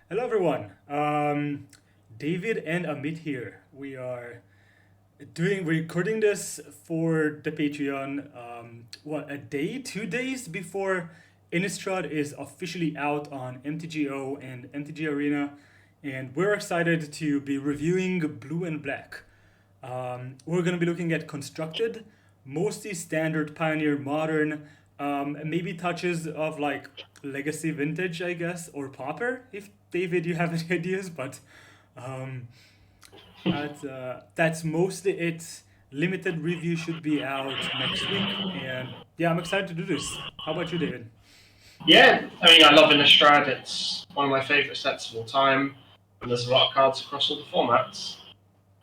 Hello, everyone. David and Amit here. We are recording this for the Patreon. A day, 2 days before Innistrad is officially out on MTGO and MTG Arena, and we're excited to be reviewing Blue and Black. We're going to be looking at constructed, mostly standard, pioneer, modern, maybe touches of like legacy vintage, I guess, or popper. If David, you have any ideas, but um, that's mostly it. Limited review should be out next week, and yeah, I'm excited to do this. How about you, David? Yeah, I mean, I love Innistrad. It's one of my favourite sets of all time, and there's a lot of cards across all the formats,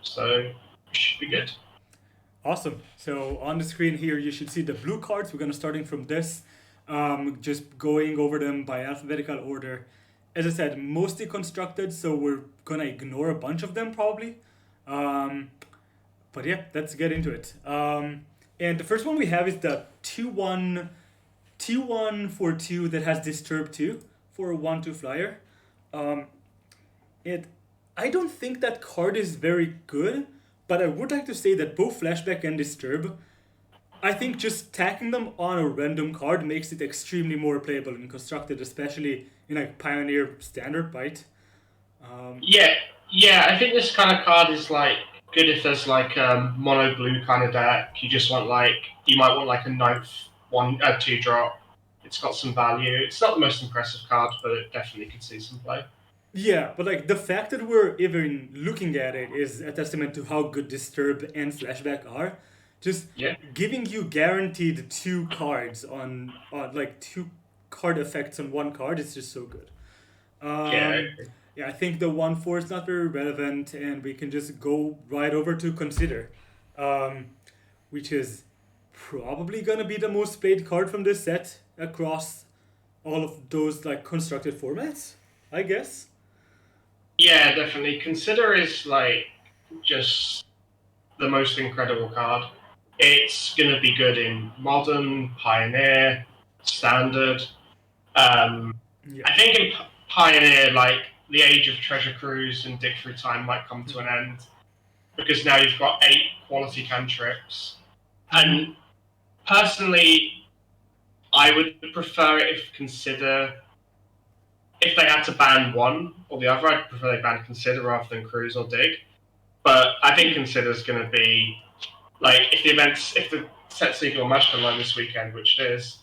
so it should be good. Awesome. So on the screen here, you should see the blue cards. We're gonna starting from this, just going over them by alphabetical order. As I said, mostly constructed, so we're gonna ignore a bunch of them probably. Um, but yeah, let's get into it. And the first one we have is the 2-1 2-1 for 2 that has Disturb 2 for a 1-2 flyer. Um, it I don't think that card is very good, but I would like to say that both Flashback and Disturb, I think just tacking them on a random card makes it extremely more playable and constructed, especially in like Pioneer Standard Bite. Um, Yeah, yeah, I think this kind of card is like good if there's like a mono blue kind of deck. You might want like a ninth one, 2 drop. It's got some value. It's not the most impressive card, but it definitely could see some play. yeah, but like the fact that we're even looking at it is a testament to how good Disturb and Flashback are. Just Yeah, giving you guaranteed two cards on like two card effects on one card is just so good. yeah, Um, yeah, I think the 1-4 is not very relevant, and we can just go right over to Consider, um, which is probably gonna be the most played card from this set across all of those like constructed formats, I guess. yeah, definitely. Consider is like just the most incredible card. It's going to be good in modern, pioneer, standard. Yeah. I think in pioneer, like the age of treasure cruise and dig through time might come to an end because now you've got 8 quality cantrips. Mm-hmm. And personally, I would prefer it if they had to ban one or the other. I'd prefer they ban consider rather than cruise or dig. But I think consider is going to be like if the set's legal on Magic Online this weekend, which it is,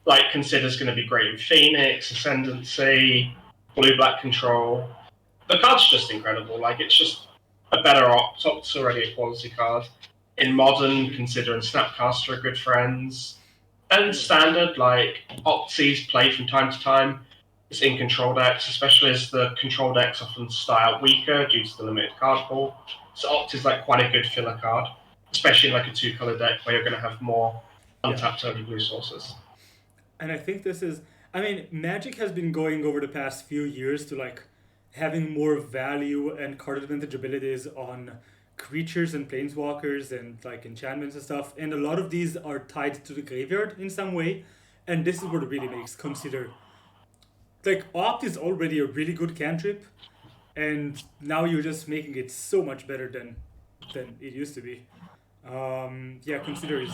like consider's going to be great in Phoenix, Ascendancy, Blue Black Control. The card's just incredible. Like it's just a better opt. Opt's already a quality card. In modern, consider and Snapcaster are good friends. And standard, like Opt sees play from time to time. It's in control decks, especially as the control decks often start out weaker due to the limited card pool. So Opt is like quite a good filler card, especially in like a 2 color deck where you're going to have more Yeah. untapped early blue sources. And I think this is, I mean, Magic has been going over the past few years to like having more value and card advantage abilities on creatures and planeswalkers and like enchantments and stuff. And a lot of these are tied to the graveyard in some way. And this is what really makes Consider. Like, Opt is already a really good cantrip, and now you're just making it so much better than it used to be. Yeah, Consider is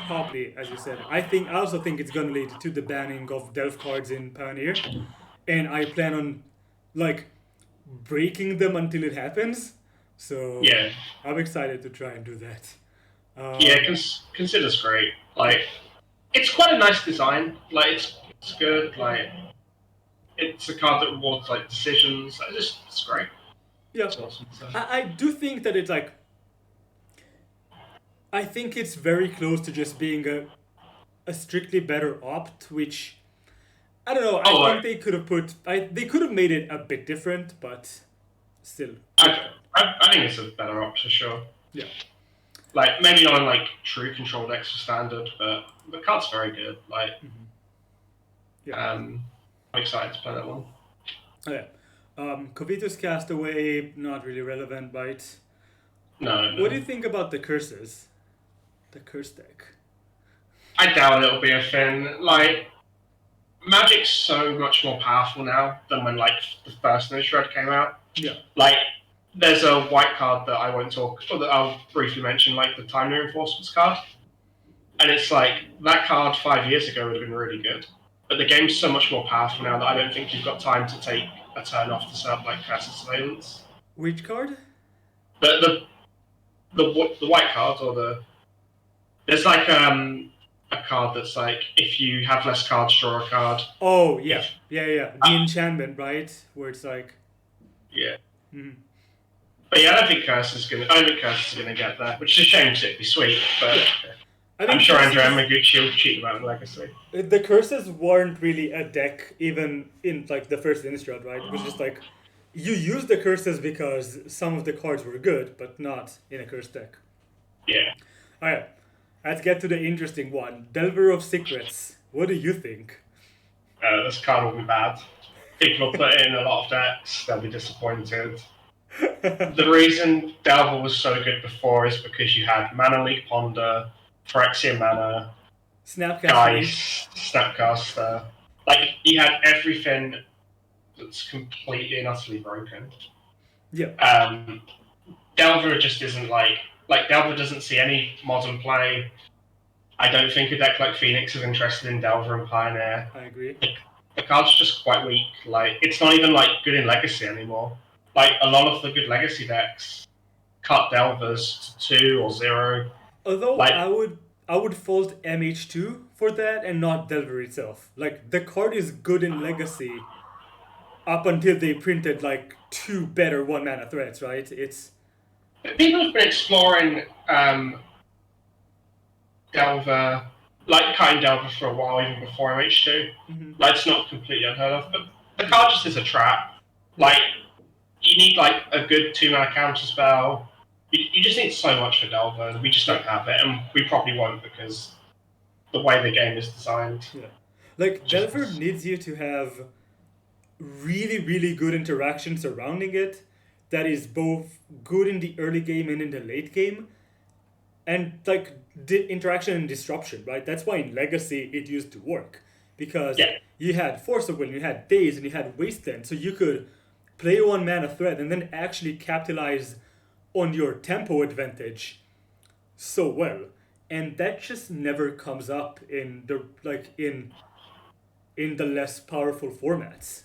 probably, as you said. I also think it's gonna lead to the banning of Delve cards in Pioneer, and I plan on like breaking them until it happens. So Yeah, I'm excited to try and do that. yeah, Um, consider's great. Like it's quite a nice design. Like it's good. Like it's a card that rewards like decisions. It's great. yeah, It's awesome. So. I do think that it's like I think it's very close to just being a strictly better opt, which I don't know. I Oh, think they could have they could have made it a bit different, but still good I, card. I think it's a better option, sure. Yeah. Like maybe not on like true control decks for standard, but the card's very good. Like Yeah. I'm excited to play that one. Oh, yeah. Covitus Castaway, not really relevant, but No, what do no. you think about the curses? The curse deck. I doubt it'll be a thing. Like Magic's so much more powerful now than when like the first Innistrad came out. Yeah. Like, there's a white card that I won't talk, or that I'll briefly mention, like the Time Reinforcements card. And it's like, that card 5 years ago would have been really good. But the game's so much more powerful now that I don't think you've got time to take a turn off to set up like Curse of Surveillance. Which card? The white card, or the... There's like a card that's like, if you have less cards, draw a card. Oh, yeah. The enchantment, right? Where it's like... Yeah. Mm-hmm. But yeah, I don't think Curse is gonna get there, which is a shame because it'd be sweet, but... Yeah. I'm sure Andrea Maguchi will cheat about Legacy. The curses weren't really a deck even in like the first Innistrad, right? It was just like you used the curses because some of the cards were good, but not in a curse deck. Yeah. Alright, let's get to the interesting one. Delver of Secrets. What do you think? This card will be bad. People will put it in a lot of decks, they'll be disappointed. The reason Delver was so good before is because you had Mana Leak Ponder, Phyrexian Mana, Snapcaster. Snapcaster. Like, you had everything that's completely and utterly broken. Yeah. Delver just isn't like Delver doesn't see any modern play. I don't think a deck like Phoenix is interested in Delver and Pioneer. I agree. The card's just quite weak. Like, it's not even like good in Legacy anymore. Like, a lot of the good Legacy decks cut Delvers to 2 or 0. Although like, I would fault MH2 for that and not Delver itself. Like, the card is good in Legacy up until they printed like 2 better 1-mana threats, right? It's people have been exploring Delver, like cutting Delver for a while, even before MH2. Mm-hmm. Like, it's not completely unheard of, but the card just is a trap. Like, you need like a good 2-mana counter spell. You just need so much for Delver, and we just don't have it, and we probably won't because the way the game is designed. Yeah. Like, Delver needs you to have really, really good interaction surrounding it that is both good in the early game and in the late game, and like interaction and disruption, right? That's why in Legacy it used to work, because you had Force of Will, you had Daze, and you had Wasteland, so you could play a 1-mana threat and then actually capitalize on your tempo advantage so well, and that just never comes up in the in the less powerful formats.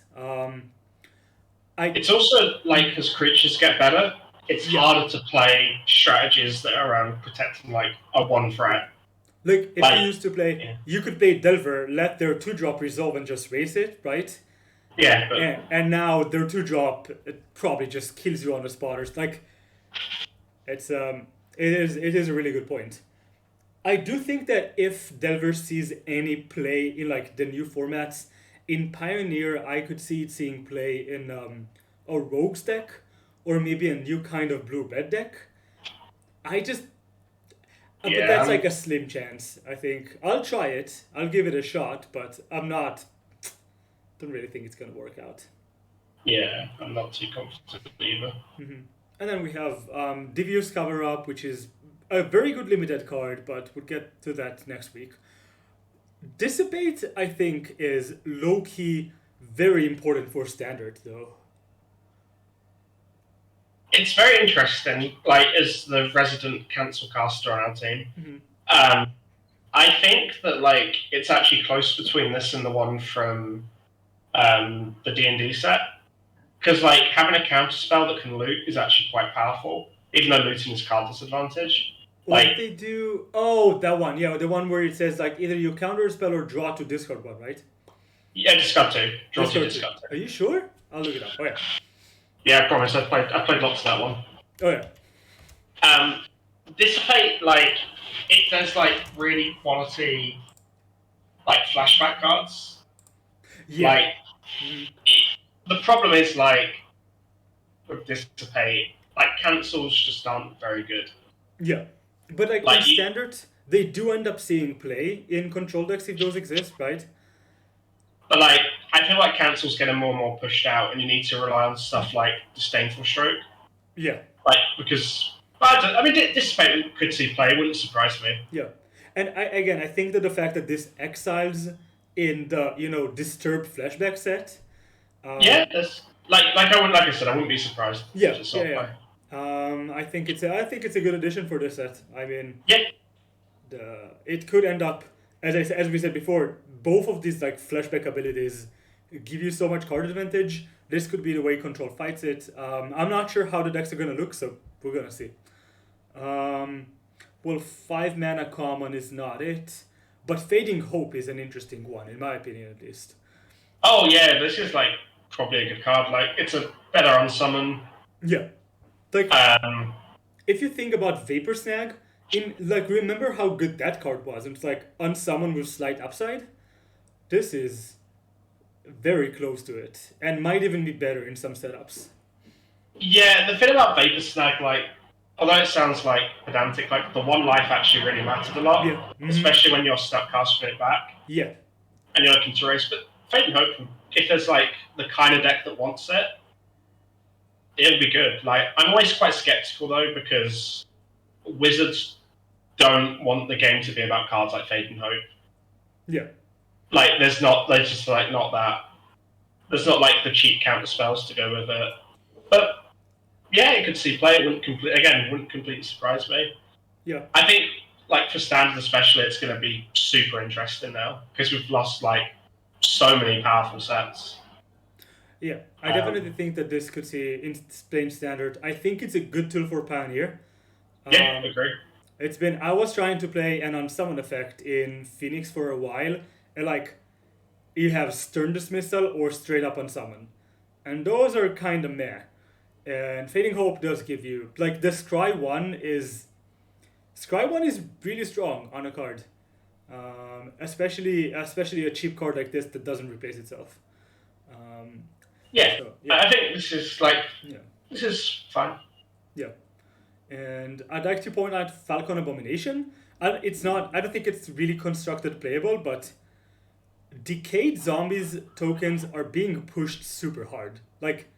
It's also like, as creatures get better, it's harder to play strategies that are around protecting like a 1 threat. Like, if you used to play, you could play Delver, let their 2-drop resolve and just raise it, right? Yeah, but... and now their 2-drop, it probably just kills you on the spotters. Like, it is a really good point. I do think that if Delver sees any play in like the new formats, in Pioneer I could see it seeing play in a Rogues deck, or maybe a new kind of blue-red deck. But that's like a slim chance, I think. I'll try it, I'll give it a shot, but don't really think it's gonna work out. Yeah, I'm not too confident either. Mm-hmm. And then we have Devious Cover-Up, which is a very good limited card, but we'll get to that next week. Dissipate, I think, is low-key very important for Standard, though. It's very interesting, like, as the resident cancel caster on our team. Mm-hmm. I think that, like, it's actually close between this and the one from the D&D set. Because, like, having a counter spell that can loot is actually quite powerful, even though looting is card disadvantage. Like, they do... Oh, that one. Yeah, the one where it says, like, either you counter a spell or draw to discard one, right? Yeah, discard 2. Draw 2, discard 2. Are you sure? I'll look it up. Oh, yeah. Yeah, I promise. I played lots of that one. Oh, yeah. Dissipate, like, it does, like, really quality, like, flashback cards. Yeah. Like, the problem is, like, with Dissipate, like, cancels just aren't very good. Yeah. But, like in Standard, they do end up seeing play in control decks if those exist, right? But, like, I feel like cancels getting more and more pushed out, and you need to rely on stuff like Disdainful Stroke. Yeah. Like, because... I mean, Dissipate could see play, wouldn't surprise me. Yeah. And I think that the fact that this exiles in the Disturb flashback set. Yeah, that's like I said, I wouldn't be surprised if Yeah, it's a yeah, soft play. yeah. I think it's a good addition for this set. I mean, Yeah, it could end up as we said before. Both of these like flashback abilities give you so much card advantage. This could be the way Control fights it. I'm not sure how the decks are gonna look, so we're gonna see. Um, well, 5 mana common is not it, but Fading Hope is an interesting one in my opinion, at least. oh yeah, this is like probably a good card. Like it's a better unsummon. Yeah, like Um, if you think about Vapor Snag, in like remember how good that card was? It's like unsummon with slight upside. This is very close to it, and might even be better in some setups. yeah, the thing about Vapor Snag, like, although it sounds like pedantic, like the one life actually really matters a lot, Yeah. especially when you're stuck casting it back Yeah. and you're looking to race. But Fate and Hope, if there's like the kind of deck that wants it, it'll be good. Like, I'm always quite skeptical though because Wizards don't want the game to be about cards like Fate and Hope. Yeah. Like, there's just like not that. There's not like the cheap counter spells to go with it. But yeah, it could see play. It wouldn't completely surprise me. Yeah. I think like for standard especially, it's going to be super interesting now because we've lost like so many powerful sets. Yeah. I definitely think that this could see in plain standard. I think it's a good tool for Pioneer. Yeah, agree. I was trying to play an unsummon effect in Phoenix for a while, and like you have Stern Dismissal or straight up unsummon. And those are kind of meh. And Fading Hope does give you like the Scry 1 is really strong on a card. Especially a cheap card like this that doesn't replace itself. Yeah, So, yeah. I think this is like Yeah. this is fun. Yeah. And I'd like to point out Falcon Abomination. I don't think it's really constructed playable, but Decayed Zombies tokens are being pushed super hard. Like,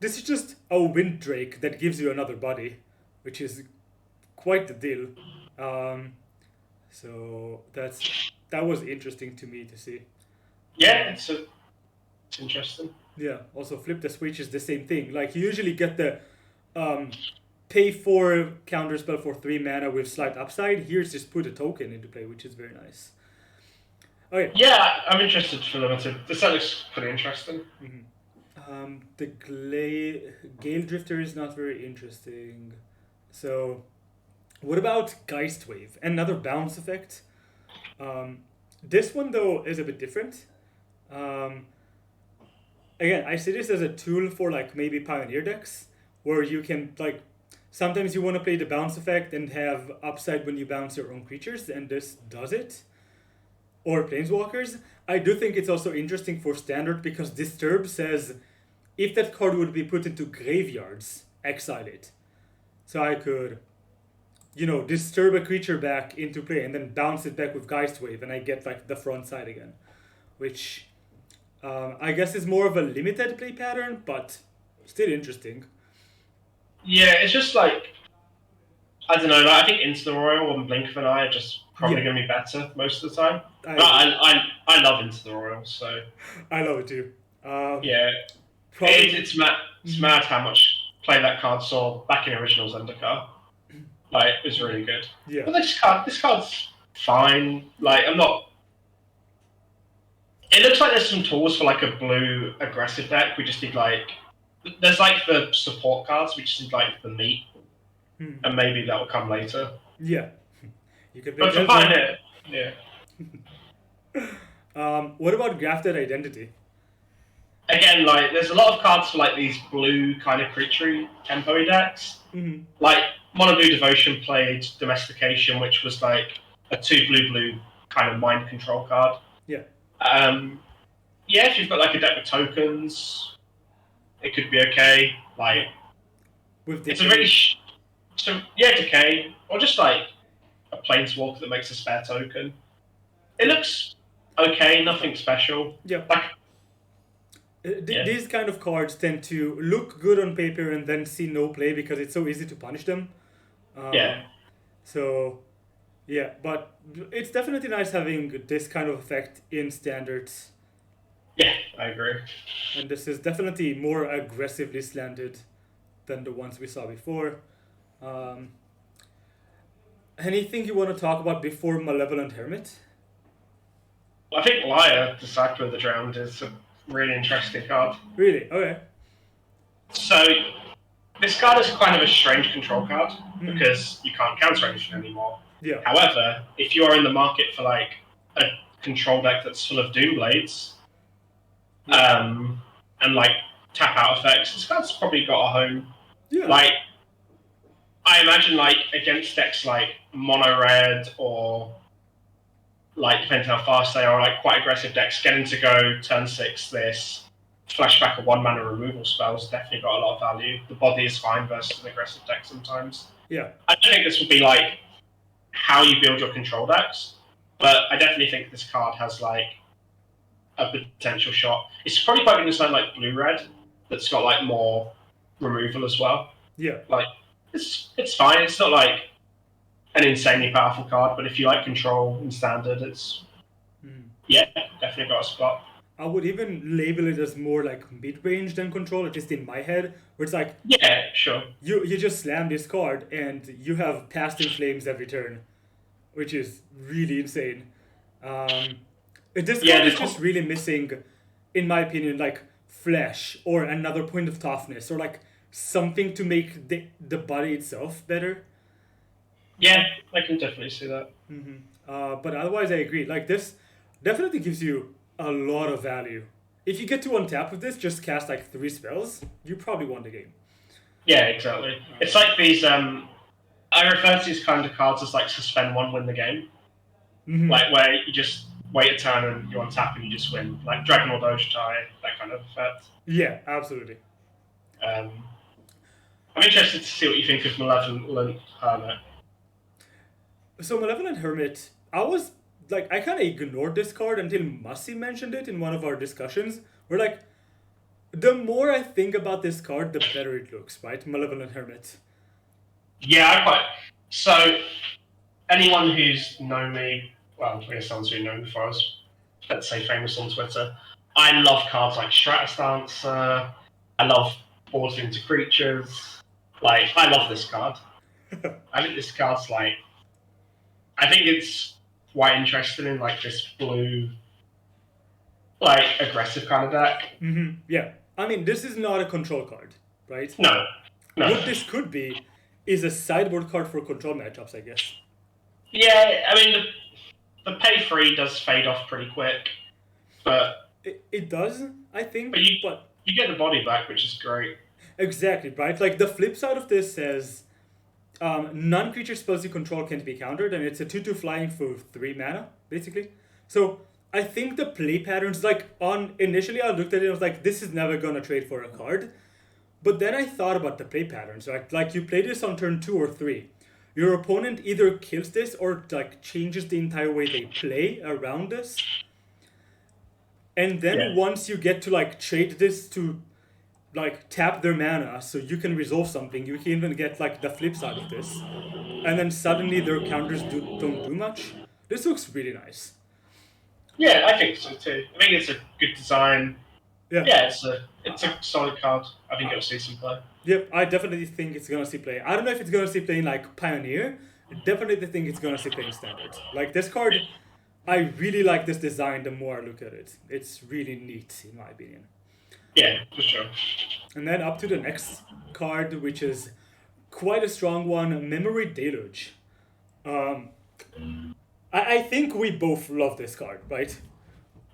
this is just a Wind Drake that gives you another body, which is quite the deal. So that was interesting to me to see. Yeah, it's interesting. Yeah. Also, Flip the Switch is the same thing. Like, you usually get the pay 4 counterspell for 3 mana with slight upside. Here's just put a token into play, which is very nice. Okay. Yeah, I'm interested for limited. This looks pretty interesting. The Gale Drifter is not very interesting. So, what about Geist Wave? Another bounce effect. This one, though, is a bit different. Again, I see this as a tool for, like, maybe Pioneer decks, where you can, like, sometimes you want to play the bounce effect and have upside when you bounce your own creatures, and this does it. Or Planeswalkers. I do think it's also interesting for Standard because Disturb says if that card would be put into graveyards, exile it. So I could, disturb a creature back into play and then bounce it back with Geist Wave, and I get like the front side again, which I guess is more of a limited play pattern, but still interesting. Yeah, it's just like I don't know. Like, I think Into the Royal and Blink of an Eye are just probably going to be better most of the time. I love Into the Royal, so I love it too. Yeah, it's mad how much play that card saw back in original Zendikar. Like, it was really good. Yeah. But this card's fine. Like, I'm not. It looks like there's some tools for like a blue aggressive deck. We just need like there's like the support cards. We just need like the meat, and maybe that will come later. Yeah. You could. But for Pioneer, yeah. What about Grafted Identity? Again, like there's a lot of cards for like these blue kind of creature tempo decks. Like Mono Blue Devotion played Domestication, which was like a 2/2 kind of mind control card. Yeah. Yeah, if you've got like a deck with tokens, it could be okay. Like with it's a really Decay, or just like a Planeswalker that makes a spare token. It looks okay, nothing special. Yeah. Like, these kind of cards tend to look good on paper and then see no play because it's so easy to punish them. Yeah. So, Yeah, but it's definitely nice having this kind of effect in standards, Yeah, I agree. and this is definitely more aggressively slanted than the ones we saw before. Um, Anything you want to talk about before Malevolent Hermit? I think Liar, the Cycle of the Drowned, is a really interesting card. Really? Okay. So this card is kind of a strange control card Mhm. because you can't counter anything anymore. Yeah. However, if you are in the market for like a control deck that's full of Doomblades, and like tap out effects, this card's probably got a home. Yeah. Like I imagine like against decks like mono red or like depending how fast they are, like quite aggressive decks, getting to go turn 6 this flashback of 1 mana removal spells definitely got a lot of value. The body is fine versus an aggressive deck sometimes. Yeah. I don't think this would be like how you build your control decks, but I definitely think this card has like a potential shot. It's probably quite good in something like blue red that's got like more removal as well. Yeah. Like it's fine. It's not like an insanely powerful card, but if you like control in standard, it's yeah, definitely got a spot. I would even label it as more like mid-range than control, at least in my head, where it's like Yeah, sure. you just slam this card and you have Past in Flames every turn, which is really insane. This card is just really missing, in my opinion, like flesh or another point of toughness or like something to make the body itself better. Yeah, I can definitely see that. But otherwise, I agree. Like this definitely gives you a lot of value. If you get to untap with this, just cast like 3 spells, you probably won the game. Yeah, exactly. It's like these. I refer to these kind of cards as like suspend one, win the game. Like where you just wait a turn and you untap and you just win. Like Dragon or Doge Tie, that kind of effect. Yeah, absolutely. I'm interested to see what you think of Malevolent Hermit. So Malevolent Hermit, I kind of ignored this card until Masi mentioned it in one of our discussions. We're like, the more I think about this card, the better it looks, right? Malevolent Hermit. Yeah, I quite. So, anyone who's known me, well, I guess someone's who known me before I was, let's say, famous on Twitter, I love cards like Stratostance. I love Balls into Creatures. Like, I love this card. I think this card's like. I think it's quite interesting in like this blue, like aggressive kind of deck. Yeah. I mean, this is not a control card, right? No. What this could be is a sideboard card for control matchups, I guess. Yeah, I mean, the pay free does fade off pretty quick, but it does, I think. But you get the body back, which is great. Exactly, right? Like the flip side of this says non-creature spells you control can't be countered, and it's a 2/2 flying for 3 mana, basically. So I think the play patterns, initially I looked at it and was like, this is never gonna trade for a card. But then I thought about the play patterns, right? Like you play this on turn 2 or 3. Your opponent either kills this or like changes the entire way they play around this. And then once you get to like trade this to like tap their mana so you can resolve something, you can even get like the flip side of this. And then suddenly their counters don't do much. This looks really nice. Yeah, I think so too. I think it's a good design. Yeah, it's a solid card. I think it'll see some play. Yep, I definitely think it's gonna see play. I don't know if it's gonna see play in like Pioneer. I definitely think it's gonna see play in Standard. Like this card, I really like this design the more I look at it. It's really neat in my opinion. Yeah, for sure. And then up to the next card, which is quite a strong one, Memory Deluge. I think we both love this card, right?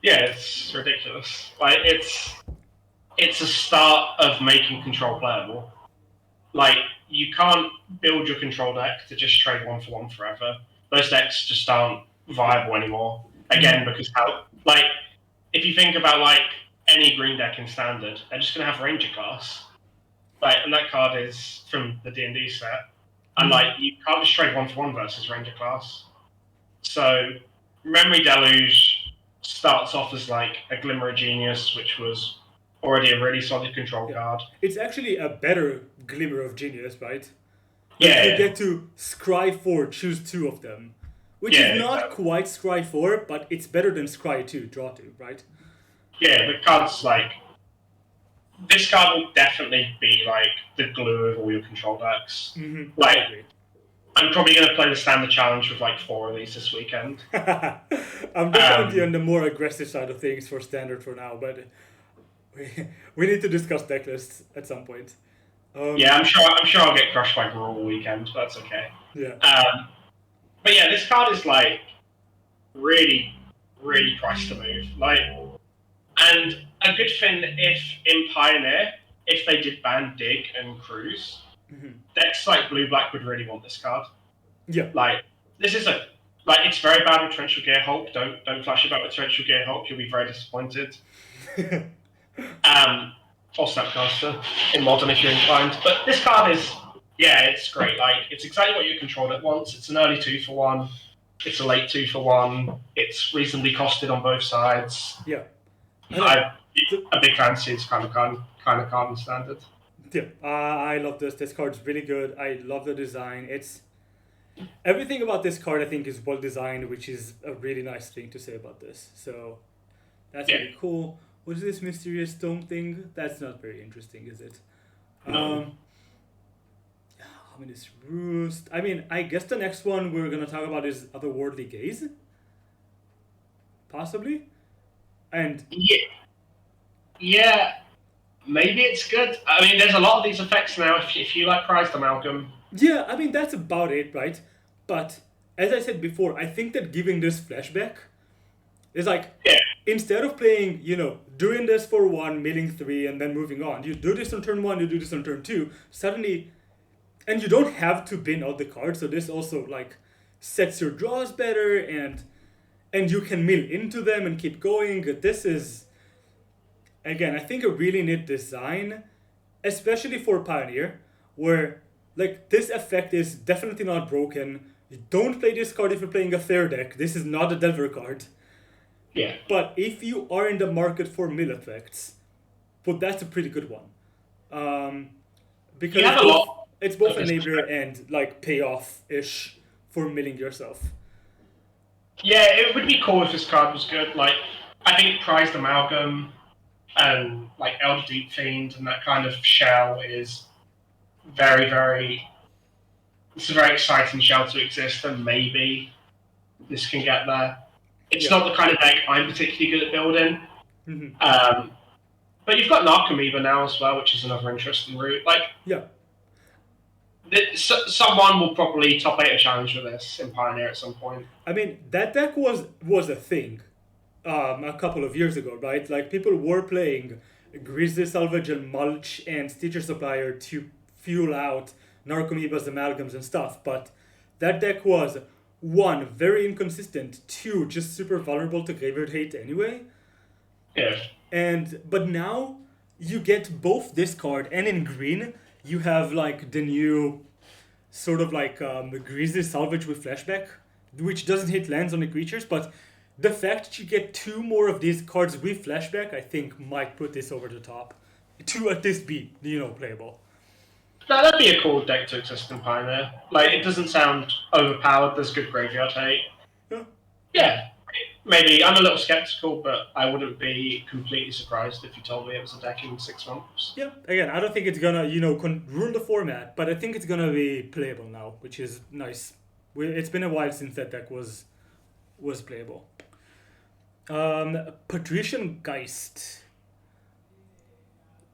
Yeah, it's ridiculous. Like it's a start of making control playable. Like you can't build your control deck to just trade 1-for-1 forever. Those decks just aren't viable anymore. Again, because if you think about like any green deck in standard, they're just gonna have Ranger class. And that card is from the D&D set. And you can't just trade 1-for-1 versus Ranger class. So Memory Deluge starts off as like a Glimmer of Genius, which was already a really solid control card. It's actually a better Glimmer of Genius, right? Yeah. You get to scry 4, choose 2 of them. which Yeah, is not exactly. quite Scry 4, but it's better than Scry 2, Draw 2, right? Yeah, the card's like this card will definitely be like the glue of all your control decks. I Like, agree. I'm probably going to play the standard challenge with like 4 of these this weekend. I'm definitely on the more aggressive side of things for standard for now, but we need to discuss deck lists at some point. Yeah, I'm sure I'll get crushed by Gruul all weekend, but that's okay. Yeah. But yeah, this card is like really, really priced to move. Like, and a good thing if in Pioneer, if they did ban Dig and Cruise, decks like Blue Black would really want this card. Yeah. Like, this is it's very bad with Torrential Gear Hulk. Don't flash about with Torrential Gear Hulk. You'll be very disappointed. Or Snapcaster in Modern if you're inclined. But this card is, it's great. Like, it's exactly what you controlled at once. It's an early 2-for-1. It's a late 2-for-1. It's reasonably costed on both sides. Yeah. I'm a big fan of this kind of card in standard. Yeah, I love this. This card's really good. I love the design. It's everything about this card I think is well designed, which is a really nice thing to say about this. So that's really cool. What is this mysterious stone thing? That's not very interesting, is it? No. Ominous Roost. I mean, I guess the next one we're gonna talk about is Otherworldly Gaze. Possibly. And yeah, maybe it's good. I mean, there's a lot of these effects now. If you like Prized Amalgam, yeah, I mean that's about it, right? But as I said before, I think that giving this flashback is like instead of playing, doing this for 1, milling 3, and then moving on, you do this on turn 1, you do this on turn 2, suddenly, and you don't have to bin out the card, so this also like sets your draws better, and you can mill into them and keep going. This is, again, I think a really neat design, especially for Pioneer, where like this effect is definitely not broken. You don't play this card if you're playing a fair deck. This is not a Delver card. yeah. But if you are in the market for mill effects, well, that's a pretty good one. Because You have a lot it's both of this enabler and like payoff-ish for milling yourself. Yeah, it would be cool if this card was good. Like, I think Prized Amalgam and like Elder Deep Fiend and that kind of shell is very, very. It's a very exciting shell to exist, and maybe this can get there. It's not the kind of deck I'm particularly good at building. But you've got Narcomoeba now as well, which is another interesting route. Like, someone will probably top 8 a challenge with this in Pioneer at some point. I mean, that deck was a thing a couple of years ago, right? Like, people were playing Grizzly Salvage and Mulch and Stitcher Supplier to fuel out Narcomoebas, Amalgams, and stuff, but that deck was 1, very inconsistent, 2, just super vulnerable to graveyard hate anyway. Yeah. But now you get both this card and in green you have like the new sort of like Grizzly Salvage with flashback, which doesn't hit lands on the creatures, but the fact that you get 2 more of these cards with flashback, I think might put this over the top. To at least be, playable. No, that'd be a cool deck to exist in Pioneer. Like, it doesn't sound overpowered. There's good graveyard hate. Yeah, maybe. I'm a little skeptical, but I wouldn't be completely surprised if you told me it was a deck in 6 months. Yeah, again, I don't think it's gonna, rule the format, but I think it's gonna be playable now, which is nice. It's been a while since that deck was playable. Patrician Geist.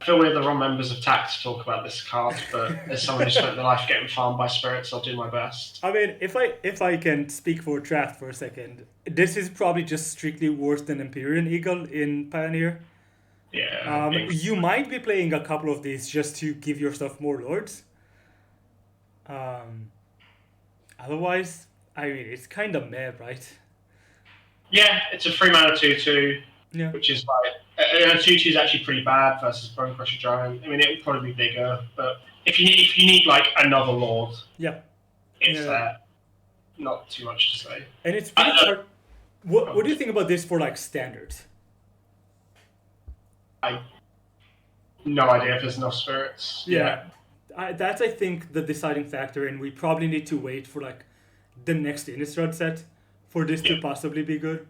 I feel we're the wrong members of TAC to talk about this card, but as someone who spent their life getting farmed by spirits, I'll do my best. I mean, if I can speak for Draft for a second, this is probably just strictly worse than Empyrean Eagle in Pioneer. Yeah. You might be playing a couple of these just to give yourself more lords. Otherwise, I mean, it's kind of meh, right? Yeah, it's a 3-mana 2/2, which is like. A 2/2 is actually pretty bad versus Bone Crusher Giant. I mean, it would probably be bigger, but if you need like another Lord, it's there. Not too much to say. And it's pretty hard. What do you think about this for like standard? I no idea if there's enough spirits. That's I think the deciding factor, and we probably need to wait for like the next Innistrad set, for this to possibly be good.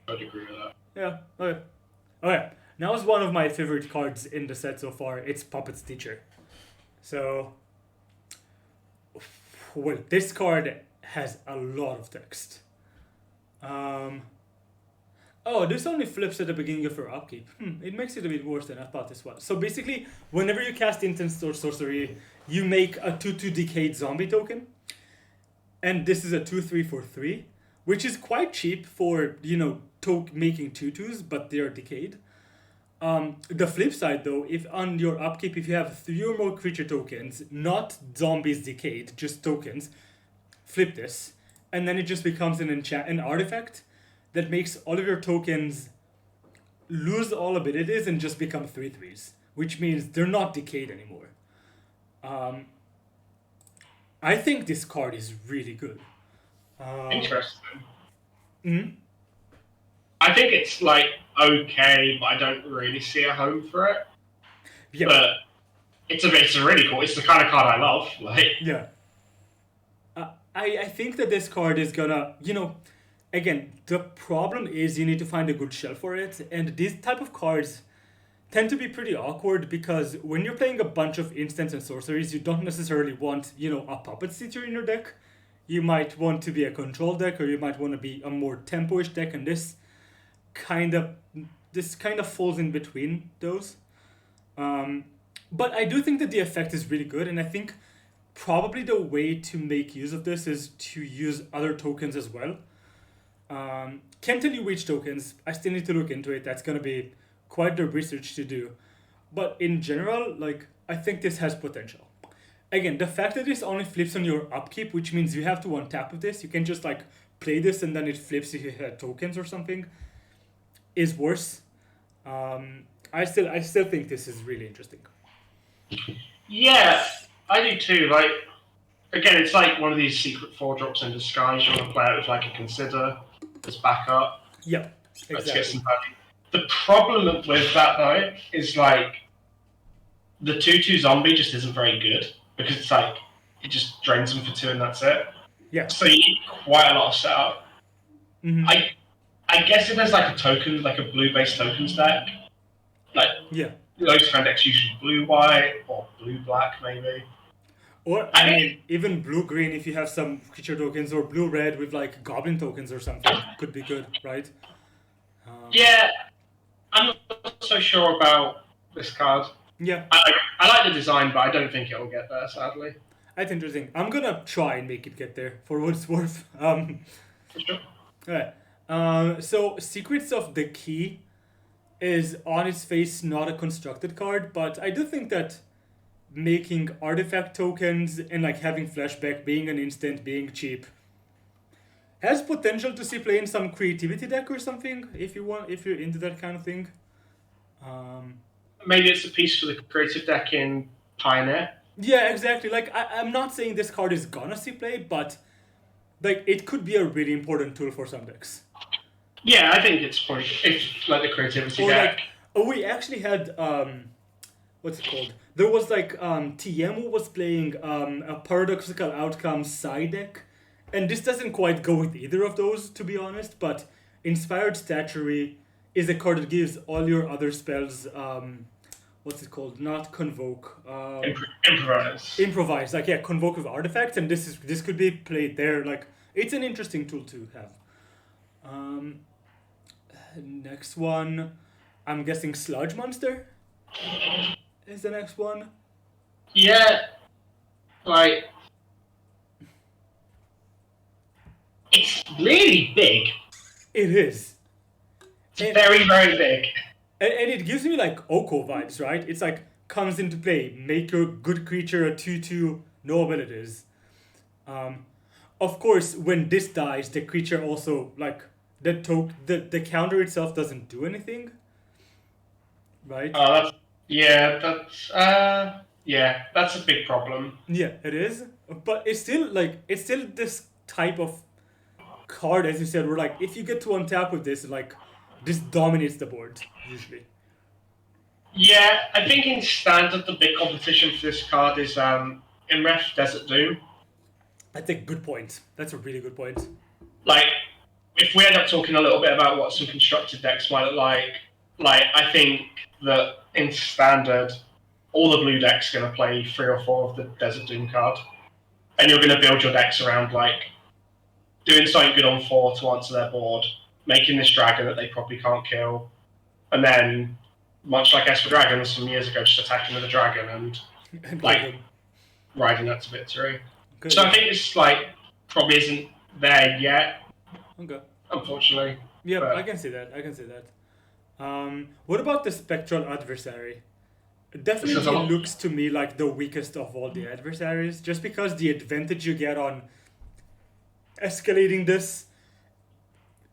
I'd agree with that. Yeah. Okay. Okay. Now is one of my favorite cards in the set so far. It's Puppet's Teacher. So, well, this card has a lot of text. Oh, this only flips at the beginning of your upkeep. It makes it a bit worse than I thought this was. So basically, whenever you cast instant or sorcery, you make a 2/2 decayed zombie token. And this is a 2/3 for 3, which is quite cheap for, making 2/2s, but they are decayed. The flip side though, if on your upkeep, if you have 3 or more creature tokens, not zombies decayed, just tokens, flip this, and then it just becomes an artifact that makes all of your tokens lose all abilities and just become 3/3s, which means they're not decayed anymore. I think this card is really good. Interesting. Hmm? I think it's like okay, but I don't really see a home for it. Yeah. But it's really cool. It's the kind of card I love. Like, Yeah. I think that this card is gonna, again, the problem is you need to find a good shell for it, and these type of cards tend to be pretty awkward because when you're playing a bunch of instants and sorceries, you don't necessarily want, a Puppet Teacher in your deck. You might want to be a control deck, or you might want to be a more tempo-ish deck, and this kind of falls in between those. But I do think that the effect is really good, and I think probably the way to make use of this is to use other tokens as well. Can't tell you which tokens. I still need to look into it. That's going to be quite the research to do. But in general, I think this has potential. Again, the fact that this only flips on your upkeep, which means you have to untap with this. You can just play this and then it flips if you had tokens or something, is worse. I still think this is really interesting. Yeah, I do too. Again, it's like one of these secret 4-drops in disguise. You want to play it with a Consider as backup. Yeah, exactly. Let's get some value. The problem with that though is the 2/2 zombie just isn't very good because it's it just drains them for 2 and that's it. Yeah. So you need quite a lot of setup. Mm-hmm. I guess if there's a token, a blue-based token stack, yeah. Those kind decks usually blue-white or blue-black maybe. Or, even blue-green if you have some creature tokens, or blue-red with, goblin tokens or something could be good, right? Yeah, I'm not so sure about this card. Yeah. I like the design, but I don't think it'll get there, sadly. That's interesting. I'm gonna try and make it get there, for what it's worth. For sure. Alright. So, Secrets of the Key is, on its face, not a constructed card, but I do think that making artifact tokens and having flashback, being an instant, being cheap, has potential to see play in some creativity deck or something if you're into that kind of thing. Maybe it's a piece for the creative deck in Pioneer. Yeah, exactly. I'm not saying this card is gonna see play, but it could be a really important tool for some decks. Yeah, I think it's the creativity deck. We actually had what's it called? There was TM was playing a paradoxical outcome side deck, and this doesn't quite go with either of those, to be honest. But Inspired Statuary is a card that gives all your other spells what's it called? Not convoke. Improvise. Improvise. Convoke with artifacts, and this could be played there. It's an interesting tool to have. Next one, I'm guessing Sludge Monster is the next one. Yeah, it's really big. It is. It's very, very big. And it gives me Oko vibes, right? It's comes into play, make your good creature a 2/2, no abilities. Of course, when this dies, the creature also the counter itself doesn't do anything, right? That's a big problem. Yeah, it is. But it's still this type of card, as you said, where if you get to untap with this, this dominates the board usually. Yeah, I think in standard the big competition for this card is Innistrad Desert Doom. That's a good point. That's a really good point. Like, if we end up talking a little bit about what some constructed decks might look like I think that in standard, all the blue decks are going to play 3 or 4 of the Desert Doom card, and you're going to build your decks around like doing something good on 4 to answer their board, making this dragon that they probably can't kill, and then much like Esper Dragons from years ago, just attacking with a dragon and like riding that to victory. Good. So I think it's like probably isn't there yet. Okay. Unfortunately. Yeah, but I can see that. What about the Spectral Adversary? It definitely looks to me like the weakest of all the adversaries, just because the advantage you get on escalating this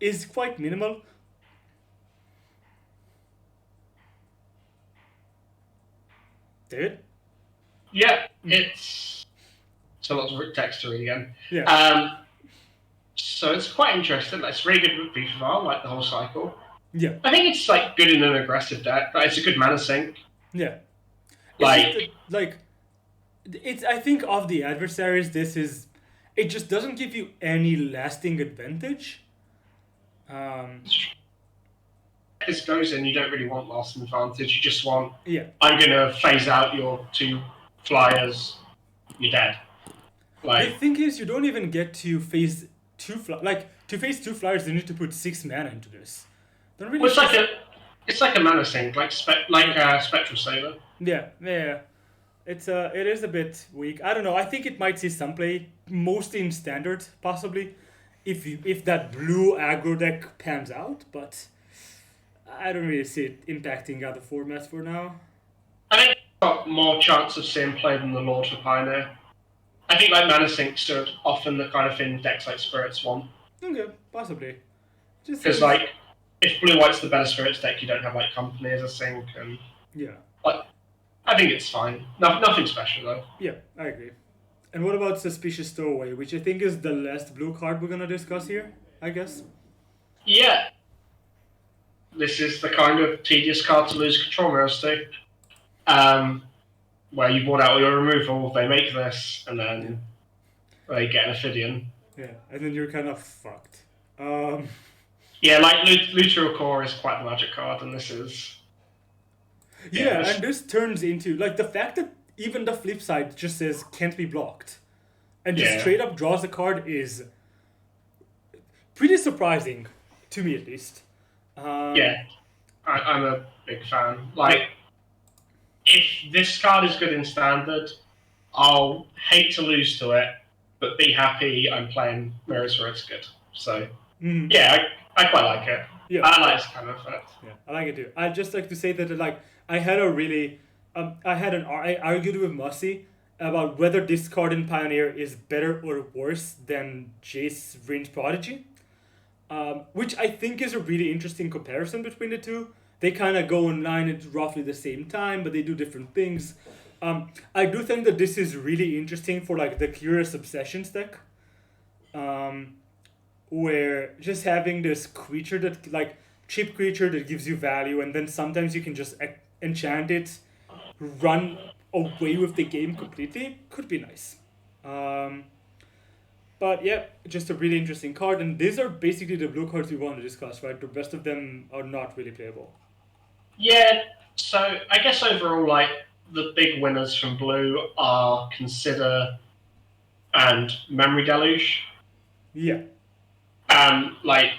is quite minimal. David? Yeah, it's a lot of text to read again. Yeah. So it's quite interesting. It's really good with Beefvar, like the whole cycle. Yeah. I think it's like good in an aggressive deck. Like, it's a good mana sink. Yeah. Like it's I think of the adversaries, it just doesn't give you any lasting advantage. This goes in, you don't really want lasting advantage. You just want, I'm gonna phase out your 2 flyers. You're dead. Like, the thing is, you don't even get to phase 2 to phase 2 flyers. You need to put 6 mana into this. Don't really. Well, it's like a mana sink, like Spectral Sailor. Yeah. It is a bit weak. I don't know. I think it might see some play, mostly in standard, possibly, if that blue aggro deck pans out. But I don't really see it impacting other formats for now. I think it's got more chance of seeing play than the Lord for Pioneer. I think like mana sinks are often the kind of thing decks like Spirits want. Okay, possibly. Because like, if blue white's the better Spirits deck, you don't have like Company as a sink, and like, I think it's fine. Nothing special though. Yeah, I agree. And what about Suspicious Stowaway, which I think is the last blue card we're gonna discuss here, I guess? Yeah. This is the kind of tedious card to lose control mirrors to. Where you bought out all your removal, they make this, and then they get an Ophidian. Yeah, and then you're kind of fucked. Yeah, like Luteral Core is quite the magic card, and this is... Yeah, and this turns into, like, the fact that even the flip side just says can't be blocked, and just straight up draws a card is pretty surprising, to me at least. Yeah, I'm a big fan. Like, if this card is good in standard, I'll hate to lose to it, but be happy I'm playing Mirrors where it's good. So, yeah, I quite like it. Yeah. I like this kind of effect. Yeah, I like it too. I'd just like to say that, like, I argued with Mossy about whether this card in Pioneer is better or worse than Jace Range Prodigy, which I think is a really interesting comparison between the two. They kind of go online at roughly the same time, but they do different things. I do think that this is really interesting for like the Curious Obsessions deck, where just having this creature that like cheap creature that gives you value, and then sometimes you can just enchant it, run away with the game completely, could be nice. But yeah, just a really interesting card, and these are basically the blue cards we want to discuss, right? The rest of them are not really playable. Yeah, so I guess overall, like, the big winners from blue are Consider and Memory Deluge. Yeah. Like,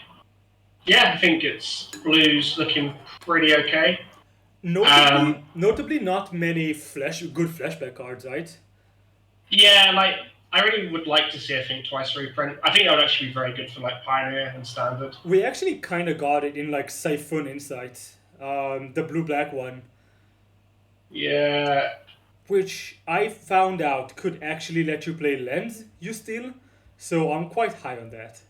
yeah, I think it's blue's looking pretty okay. Notably not many good flashback cards, right? Yeah, like, I really would like to see a Think Twice reprint. I think that would actually be very good for like Pioneer and Standard. We actually kind of got it in like Siphon Insight, the blue-black one. Yeah. Which I found out could actually let you play Lens, you steal, so I'm quite high on that.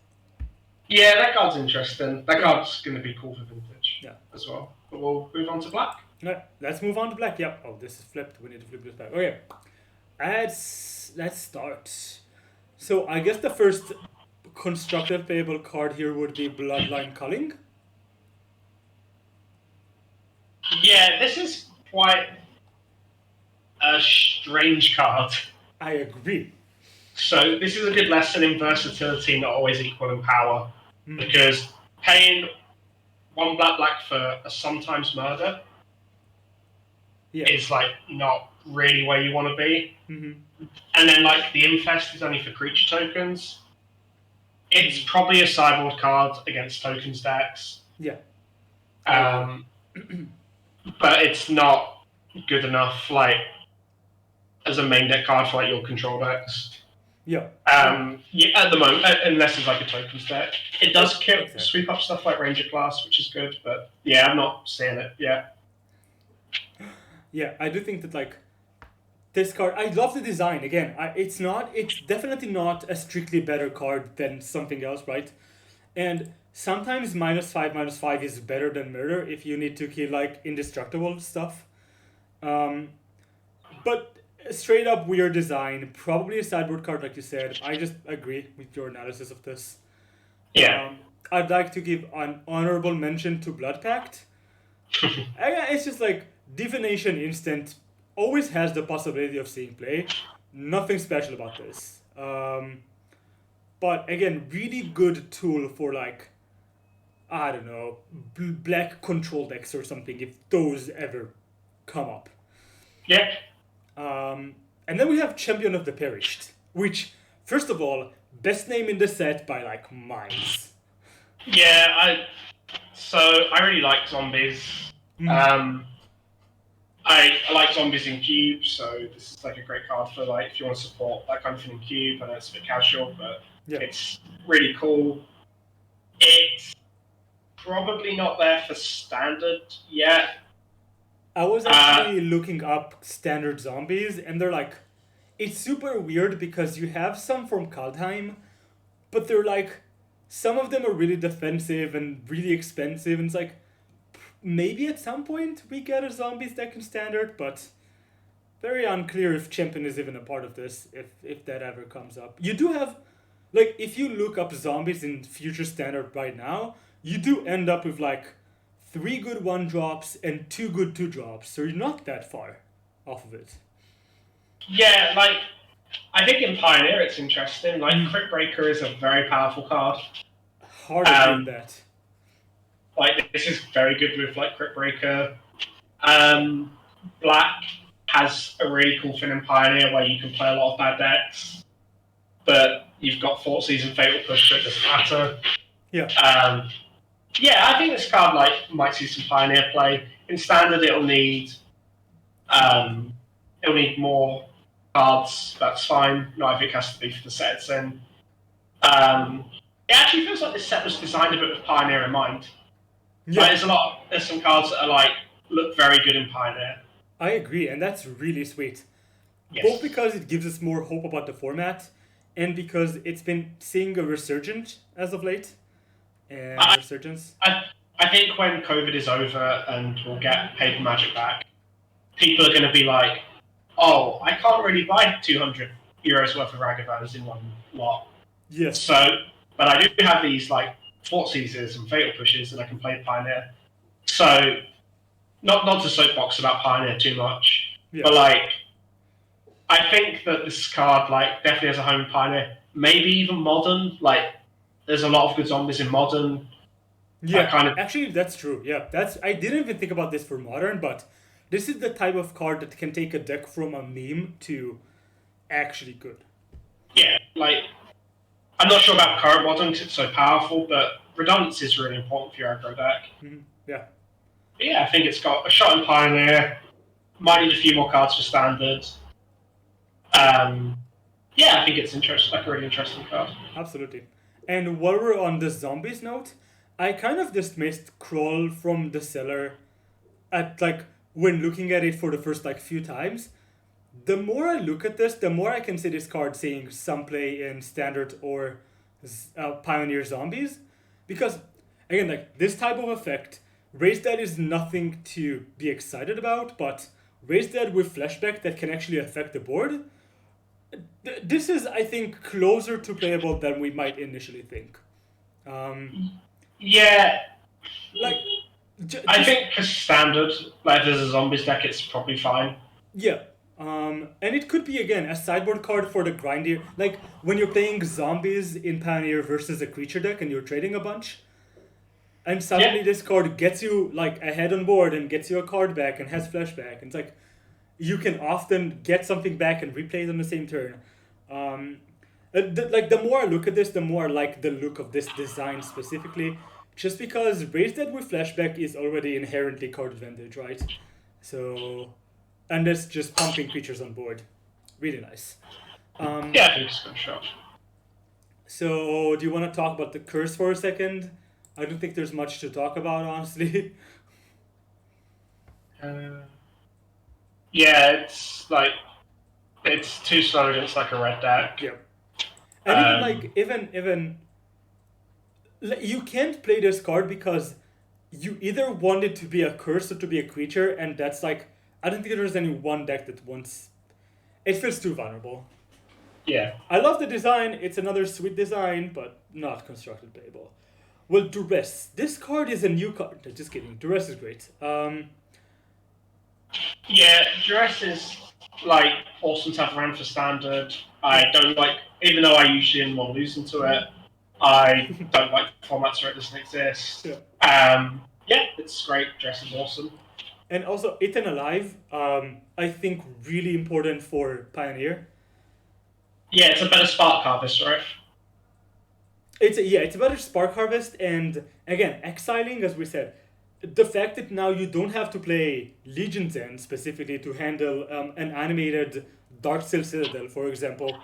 Yeah, that card's interesting. That card's going to be cool for Vintage as well. But we'll move on to black. Yeah, let's move on to black. Yeah. Oh, this is flipped. We need to flip this back. Okay. Let's start. So I guess the first constructed playable card here would be Bloodline Culling. Yeah, this is quite a strange card. I agree. So this is a good lesson in versatility, not always equal in power, because paying one black for a sometimes murder is like not really where you want to be. And then like the Infest is only for creature tokens. It's probably a sideboard card against tokens decks. But it's not good enough like as a main deck card for like your control decks. At the moment, unless it's like a tokens deck, it does sweep up stuff like Ranger class, which is good. But yeah, I'm not seeing it. Yeah, I do think that like this card, I love the design. Again, it's definitely not a strictly better card than something else, right? And sometimes -5/-5 is better than murder if you need to kill like indestructible stuff. But straight up weird design, probably a sideboard card like you said. I just agree with your analysis of this. I'd like to give an honorable mention to Blood Pact. It's just like Divination Instant always has the possibility of seeing play. Nothing special about this. But again, really good tool for like, I don't know, black control decks or something if those ever come up. And then we have Champion of the Perished, which, first of all, best name in the set by like miles. I really like zombies. I like zombies in cube, so this is like a great card for like if you want to support that kind of thing in cube. I know it's a bit casual, but it's really cool. It's probably not there for standard yet. I was actually looking up standard zombies, and they're like, it's super weird because you have some from Kaldheim, but they're like, some of them are really defensive and really expensive, and it's like, maybe at some point we get a zombies deck in standard, but very unclear if Champion is even a part of this, if that ever comes up. You do have, like, if you look up zombies in future standard right now, you do end up with like 3 good 1-drops and 2 good 2-drops, so you're not that far off of it. Yeah, like, I think in Pioneer it's interesting. Like, Crypt Breaker is a very powerful card. Hard to beat that. Like, this is very good with, like, Crypt Breaker. Black has a really cool thing in Pioneer where you can play a lot of bad decks, but you've got Thoughtseize and Fatal Push, so it doesn't matter. I think this card, like, might see some Pioneer play. In Standard, it'll need more cards. That's fine. Not if it has to be for the set it's in. It actually feels like this set was designed a bit with Pioneer in mind. Like, there's some cards that are like look very good in Pioneer. I agree, and that's really sweet. Both because it gives us more hope about the format, and because it's been seeing a resurgence as of late. Resurgence. I think when COVID is over and we'll get Paper Magic back, people are going to be like, oh, I can't really buy €200 worth of Ragavans in one lot. Yes. So, but I do have these like Thoughtseizes and Fatal Pushes, and I can play Pioneer. So, not to soapbox about Pioneer too much, but like, I think that this card like definitely has a home in Pioneer. Maybe even Modern. Like, there's a lot of good zombies in Modern. Actually, that's true. I didn't even think about this for Modern, but this is the type of card that can take a deck from a meme to actually good. Yeah, like, I'm not sure about current Modern because it's so powerful, but redundancy is really important for your aggro deck. But yeah, I think it's got a shot in Pioneer. Might need a few more cards for Standard. I think it's interesting, like a really interesting card. Absolutely. And while we're on the zombies note, I kind of dismissed Crawl from the cellar at like when looking at it for the first like few times. The more I look at this, the more I can see this card seeing some play in Standard or Pioneer Zombies. Because, again, like this type of effect, Raise Dead is nothing to be excited about, but Raise Dead with Flashback that can actually affect the board, this is, I think, closer to playable than we might initially think. I think for Standard, like if there's a Zombies deck, it's probably fine. Yeah, And it could be again a sideboard card for the grindier, like when you're playing zombies in Pioneer versus a creature deck and you're trading a bunch, and suddenly Yeah. this card gets you like ahead on board and gets you a card back and has flashback. And it's like you can often get something back and replay it on the same turn. Um, like the more I look at this, the more I like the look of this design specifically, just because Raise Dead with flashback is already inherently card advantage, right? So, and that's just pumping creatures on board. Really nice. Yeah, I think it's a good shot. So, do you want to talk about the curse for a second? I don't think there's much to talk about, honestly. Yeah, it's too slow against like a red deck. Yeah. And even you can't play this card because you either want it to be a curse or to be a creature, and that's like I don't think there's any one deck that wants. It feels too vulnerable. Yeah. I love the design. It's another sweet design, but not constructed playable. Well, Duress. This card is a new card. Just kidding. Duress is great. Yeah, Dress is like awesome to have around for standard. I don't like, even though I usually didn't want losing to it, I don't like formats where it doesn't exist. Yeah, it's great. Dress is awesome. And also, Eaten Alive, I think really important for Pioneer. Yeah, it's a better Spark Harvest, right? It's a better Spark Harvest, and again, exiling, as we said, the fact that now you don't have to play Legion's End specifically to handle an animated Darksteel Citadel, for example,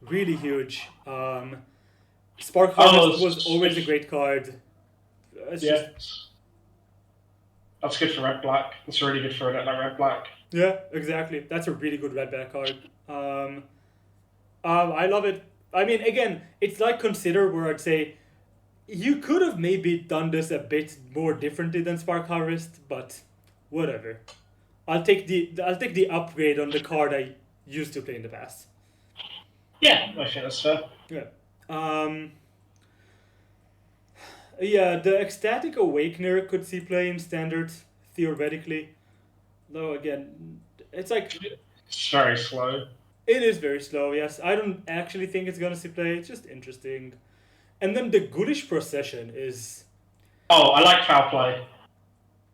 really huge. Spark Harvest was always a great card. That's good for red black. That's really good for a red black. Yeah, exactly. That's a really good red black card. I love it. I mean, again, it's like Consider, where I'd say you could have maybe done this a bit more differently than Spark Harvest, but whatever. I'll take the upgrade on the card I used to play in the past. Yeah, I think that's fair. Yeah. Yeah, the Ecstatic Awakener could see play in standard, theoretically. Though again, it's like it's very slow. It is very slow, yes. I don't actually think it's gonna see play. It's just interesting. And then the Ghoulish Procession is. Oh, I like Foul Play.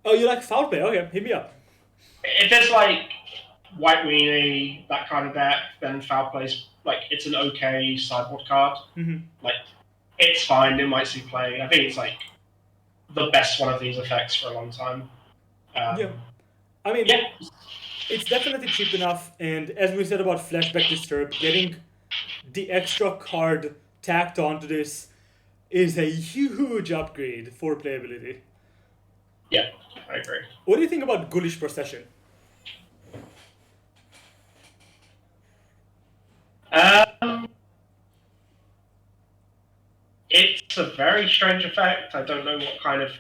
Oh, you like Foul Play? Okay, hit me up. If there's like White Weenie, that kind of deck, then Foul Play's like it's an okay sideboard card. Mm-hmm. Like it's fine. It might see play. I think it's like the best one of these effects for a long time. Yeah, I mean, it's definitely cheap enough. And as we said about Flashback Disturb, getting the extra card tacked onto this is a huge upgrade for playability. Yeah, I agree. What do you think about Ghoulish Procession? It's a very strange effect. I don't know what kind of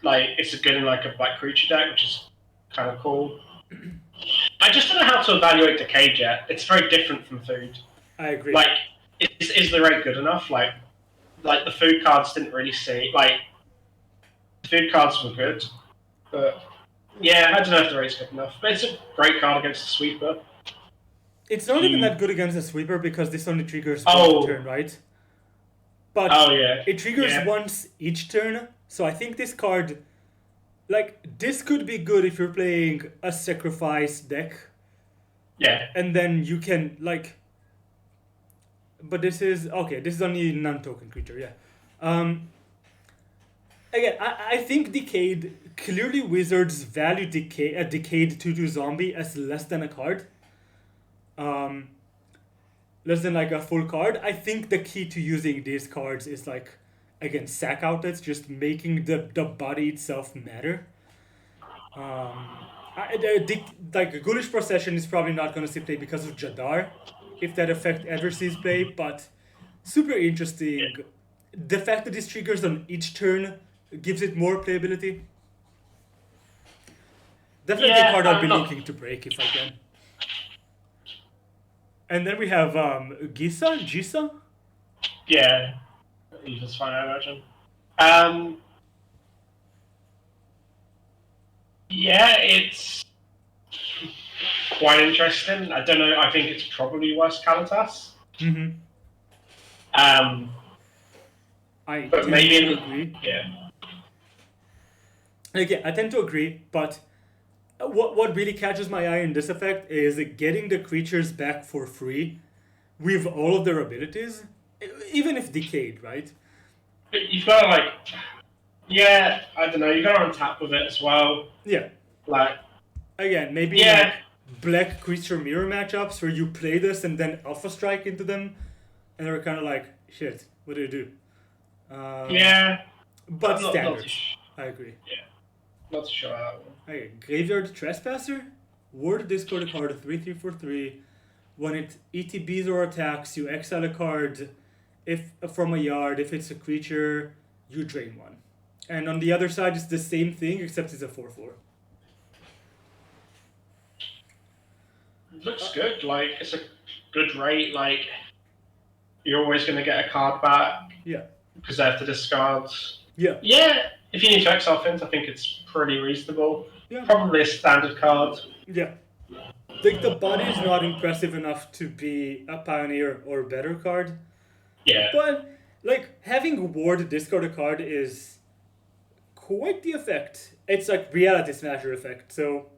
like it's a good in like a black creature deck, which is kind of cool. I just don't know how to evaluate Decay yet. It's very different from food. I agree. Like, is the rate good enough? Like the food cards didn't really see like the food cards were good, but yeah, I don't know if the rate's good enough. But it's a great card against the sweeper. It's not even that good against the sweeper because this only triggers one turn, right? But it triggers once each turn, so I think this card, like, this could be good if you're playing a sacrifice deck. Yeah. And then you can, like... But this is only non-token creature, yeah. Again, I think Decayed, clearly Wizards value a Decayed 2/2 zombie as less than a card. Less than like a full card. I think the key to using these cards is like, again, sack outlets, just making the body itself matter. Like Ghoulish Procession is probably not going to see play because of Jadar, if that effect ever sees play, but super interesting. Yeah. The fact that this triggers on each turn gives it more playability. Definitely a card I'll be looking to break if I can. And then we have Gisa? Yeah. You just find out, I imagine. Yeah, it's quite interesting. I don't know. I think it's probably worse Kalitas. Mm-hmm. But maybe agree. Yeah. Again, I tend to agree, but what really catches my eye in this effect is getting the creatures back for free with all of their abilities, even if decayed, right? But you've got to I don't know. You've got to untap with it as well. Yeah. Like, again, maybe like black creature mirror matchups where you play this and then alpha strike into them, and they're kind of like, shit, what do you do? But standard. I agree. Yeah. Not too sure how that one. Okay, Graveyard Trespasser. Ward discard a card 3/3 for 3. When it ETBs or attacks, you exile a card if from a yard. If it's a creature, you drain one. And on the other side, it's the same thing, except it's a 4/4. Looks good. Like, it's a good rate. Like, you're always going to get a card back. Yeah. Because they have to discard. Yeah. Yeah. If you need to exile things, I think it's pretty reasonable. Yeah. Probably a standard card. Yeah. Like, the body is not impressive enough to be a Pioneer or better card. Yeah. But, like, having Ward discard a card is quite the effect. It's like Reality Smasher effect, so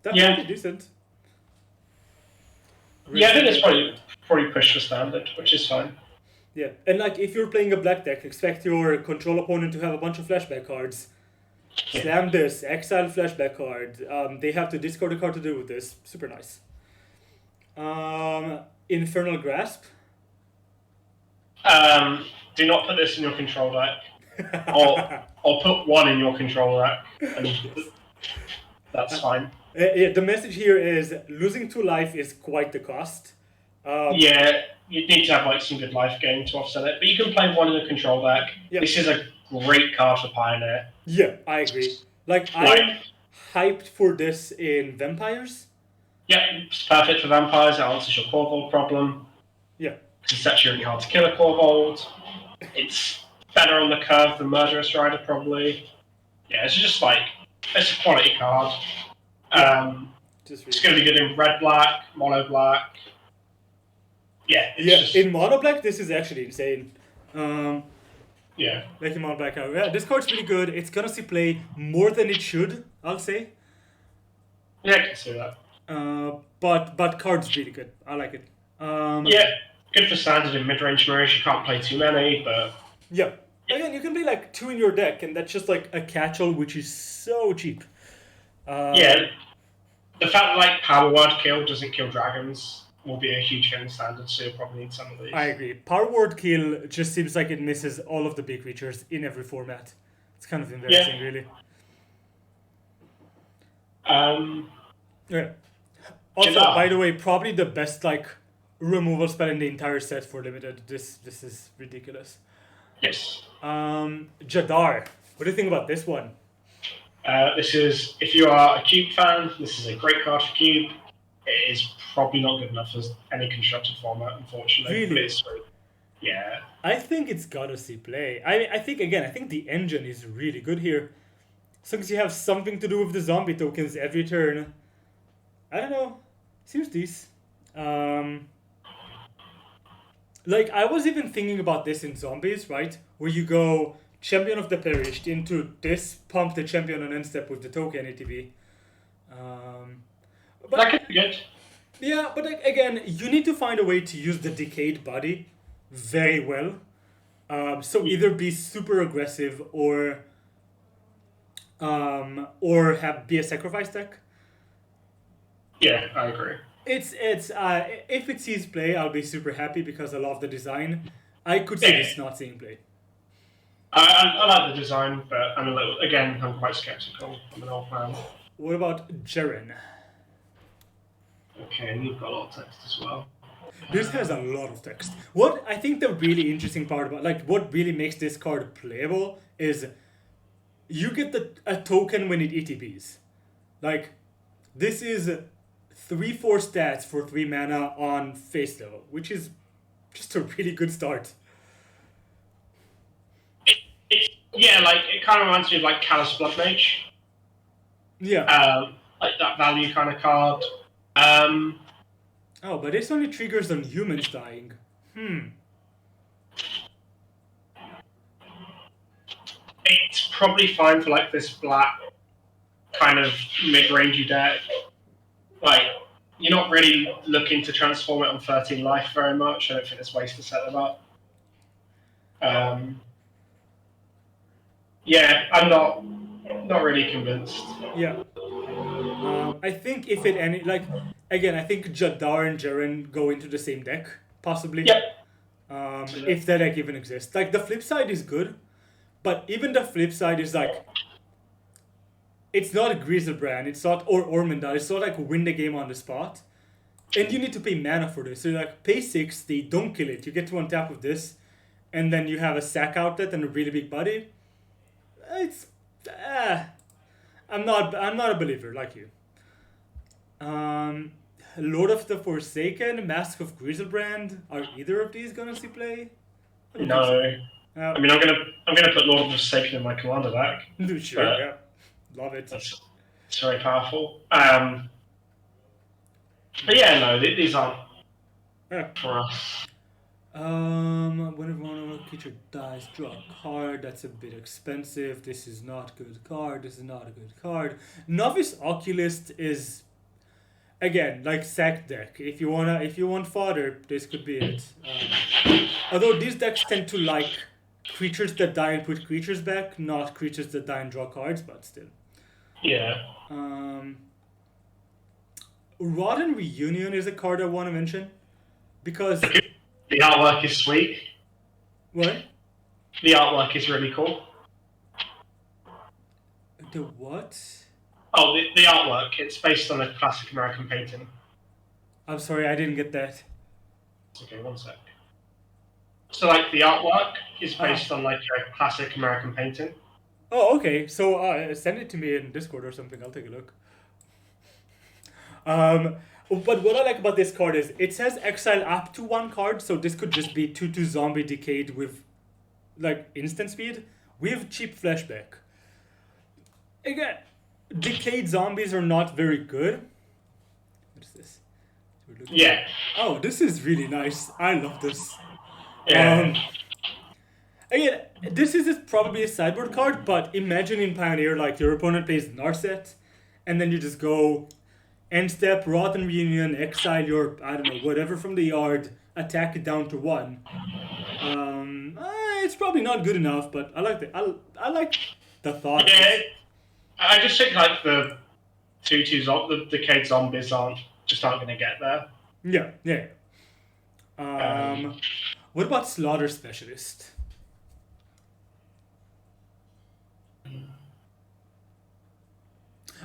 that's pretty decent. Yeah, I think it's probably pushed for standard, which is fine. Yeah, and like if you're playing a black deck, expect your control opponent to have a bunch of flashback cards. Slam this, exile flashback card. They have to discard a card to deal with this. Super nice. Infernal Grasp. Do not put this in your control deck. or put one in your control deck. And that's fine. The message here is losing 2 life is quite the cost. You'd need to have like some good life gain to offset it, but you can play one in the control deck. Yep. This is a great card for Pioneer. Yeah, I agree. I'm hyped for this in Vampires. Yeah, it's perfect for Vampires. It answers your Corvold problem. Yeah. It's actually really hard to kill a Corvold. It's better on the curve than Murderous Rider, probably. Yeah, it's just it's a quality card. It's going to be good in red-black, mono-black. Yeah, in mono black, this is actually insane. Yeah. Like in mono black, this card's really good. It's gonna see play more than it should, I'll say. Yeah, I can see that. But card's really good. I like it. Good for standard in mid-range mirrors. You can't play too many, but yeah. Again, you can play like 2 in your deck, and that's just like a catch-all, which is so cheap. The fact that Power Word Kill doesn't kill dragons will be a huge hit in standard, so you'll probably need some of these. I agree. Power Word Kill just seems like it misses all of the big creatures in every format. It's kind of embarrassing, really. Also, by the way, probably the best removal spell in the entire set for limited. This is ridiculous. Yes. Jadar. What do you think about this one? This is, if you are a Cube fan, this is a great card for Cube. It is probably not good enough for any constructed format, unfortunately. Really? Yeah. I think it's gotta see play. I think the engine is really good here. As long as you have something to do with the zombie tokens every turn. I don't know. Seems decent. I was even thinking about this in Zombies, right? Where you go Champion of the Perished into this, pump the champion on end step with the token ATB. But that could be good. Yeah, but again, you need to find a way to use the decayed body very well. So either be super aggressive or be a sacrifice deck. Yeah, I agree. It's if it sees play, I'll be super happy because I love the design. I could see this not seeing play. I like the design, but I'm quite skeptical. I'm an old man. What about Jaren? Okay, and you've got a lot of text as well. This has a lot of text. What I think the really interesting part about, what really makes this card playable is you get a token when it ETBs. This is 3/4 stats for 3 mana on face level, which is just a really good start. It kind of reminds me of Callous Blood Mage. Yeah. That value kind of card. Um, Oh, but this only triggers on humans dying. it's probably fine for like this black kind of mid-rangey deck. Like, you're not really looking to transform it on 13 life very much. I don't think there's ways to set them up. Yeah, I'm not really convinced. Yeah. I think if it any like again, I think Jadar and Jaren go into the same deck possibly. Yep. If that deck even exists. Like the flip side is good, but even the flip side is like it's not a Griselbrand, it's not or Ormondale, it's not like win the game on the spot. And you need to pay mana for this. So you're like pay 60, don't kill it. You get to on top of this, and then you have a sack outlet and a really big body. It's I'm not a believer like you. Lord of the Forsaken, Mask of Griselbrand. Are either of these gonna see play? No. I mean, I'm gonna put Lord of the Forsaken in my commander deck. Sure, yeah. Love it. It's very powerful. But yeah, no, these aren't for us. Whenever one of our creature dies, draw a card. That's a bit expensive. This is not a good card. This is not a good card. Novice Oculist is again like sack deck. If you want fodder, this could be it. Although these decks tend to like creatures that die and put creatures back, not creatures that die and draw cards, but still. Yeah. Rotten Reunion is a card I want to mention because the artwork is sweet. What? The artwork is really cool. The what? Oh, the artwork. It's based on a classic American painting. I'm sorry, I didn't get that. Okay, one sec. So, like, the artwork is based on, like, a classic American painting. Oh, okay. So, send it to me in Discord or something. I'll take a look. But what I like about this card is it says exile up to one card, so this could just be 2/2 zombie decayed with, like, instant speed. We have cheap flashback. Again, decayed zombies are not very good. What is this? Yeah. Oh, this is really nice. I love this. Yeah. Again, this is probably a sideboard card, but imagine in Pioneer, like, your opponent plays Narset, and then you just go end step, Rotten Reunion, exile your, I don't know, whatever from the yard, attack it down to 1. It's probably not good enough, but I like I like the thought. Yeah, I just think, like, the 2/2 the decayed zombies aren't going to get there. Yeah. What about Slaughter Specialist?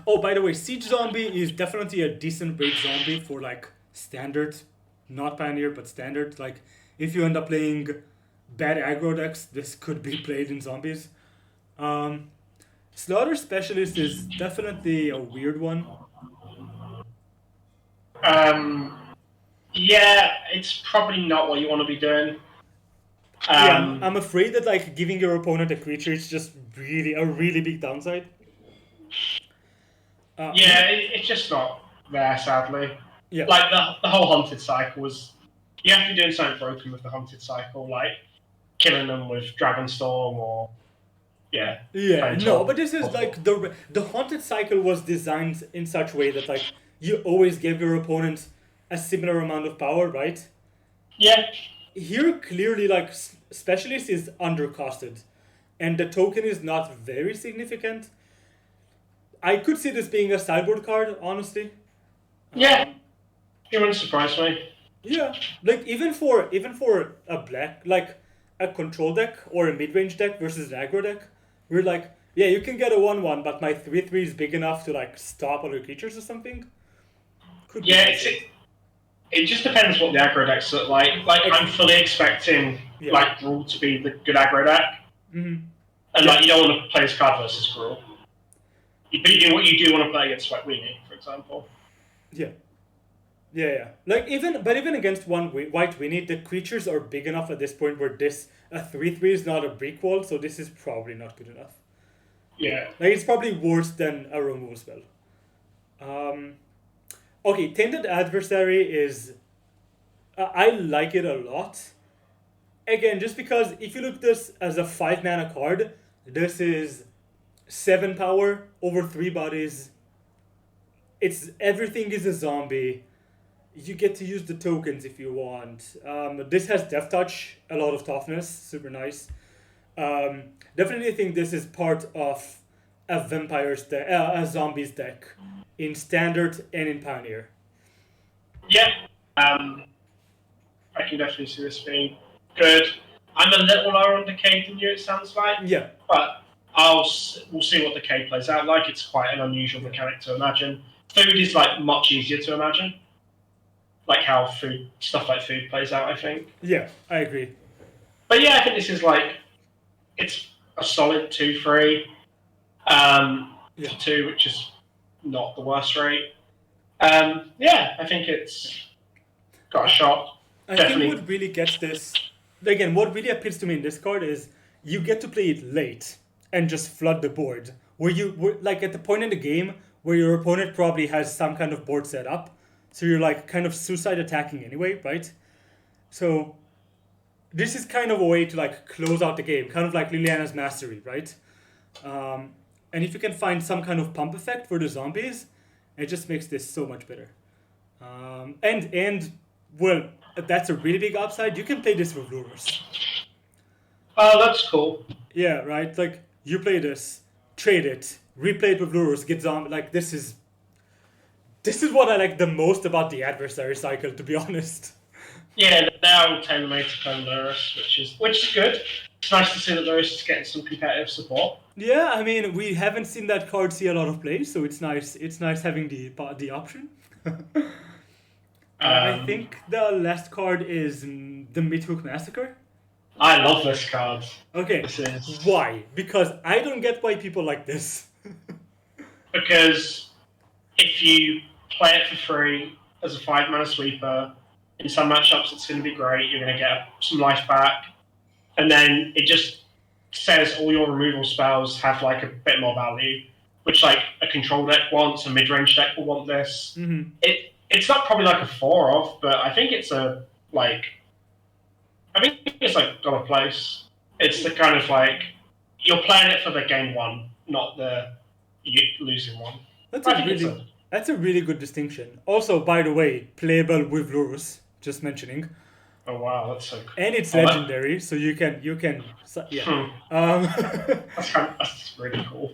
Oh, by the way, Siege Zombie is definitely a decent rate zombie for like standard, not Pioneer, but standard. Like if you end up playing bad aggro decks, this could be played in zombies. Slaughter Specialist is definitely a weird one. Yeah, it's probably not what you want to be doing. Yeah, I'm afraid that like giving your opponent a creature is just a really big downside. Yeah, it's just not there, sadly. Yeah. Like the whole Haunted cycle was, you have to be doing something broken with the Haunted cycle, like killing them with Dragonstorm or Yeah, no, but this is like the Haunted cycle was designed in such a way that like you always give your opponent a similar amount of power, right? Yeah. Here clearly like Specialist is undercosted, and the token is not very significant. I could see this being a sideboard card, honestly. Yeah, it wouldn't surprise me. Yeah, like even for a black like a control deck or a mid range deck versus an aggro deck, we're like, yeah, you can get a 1/1, but my 3/3 is big enough to like stop other creatures or something. Could it just depends what the aggro decks look like. Like I'm fully expecting like Gruul to be the good aggro deck, and like you don't want to play this card versus Gruul. But you do want to play against White Weenie, for example. Yeah. Like even against White Weenie, the creatures are big enough at this point where a 3/3 is not a brick wall, so this is probably not good enough. Yeah. Like it's probably worse than a removal spell. Okay, Tainted Adversary is I like it a lot. Again, just because if you look this as a 5 mana card, this is 7 power over 3 bodies. It's everything is a zombie. You get to use the tokens if you want. This has Death Touch, a lot of toughness, super nice. Definitely think this is part of a a zombies deck in standard and in pioneer. Yeah, I can definitely see this being good. I'm a little lower on Decay than you, it sounds like, Yeah, but we'll see what Decay plays out like. It's quite an unusual mechanic to imagine. Food is like much easier to imagine, like how stuff like food plays out, I think. yeah, I agree. But yeah, I think this is like it's a solid 2-3 Yeah. for 2, which is not the worst rate. Yeah, I think it's got a shot. I Definitely. think what really gets this, again, what really appeals to me in this card is you get to play it late and just flood the board. Like at the point in the game where your opponent probably has some kind of board set up, so you're like kind of suicide attacking anyway, right? So this is kind of a way to like close out the game, kind of like Liliana's Mastery, right? And if you can find some kind of pump effect for the zombies, it just makes this so much better. And well, that's a really big upside. You can play this with lures. Oh, that's cool. Yeah, right. Like you play this, trade it, replay it with lures, get zombie. Like this is what I like the most about the adversary cycle, to be honest. Yeah, they're all tailor-made to play Lurus, which is good. It's nice to see that Lurus is getting some competitive support. Yeah, I mean we haven't seen that card see a lot of play, so it's nice. It's nice having the option. I think the last card is the Midhook Massacre. I love this card. Okay, This is why? Because I don't get why people like this. because if you play it for free as a 5-mana sweeper, in some matchups it's going to be great. You're going to get some life back, and then it just says all your removal spells have like a bit more value, which like a control deck wants, a mid-range deck will want this. Mm-hmm. It's not probably like a 4-off, but I think it's got a place. It's the kind of like you're playing it for the game one, not the losing one. That's a really good distinction. Also, by the way, playable with lures. Just mentioning. Oh wow, that's so cool. And it's legendary, so you can yeah. That's really cool.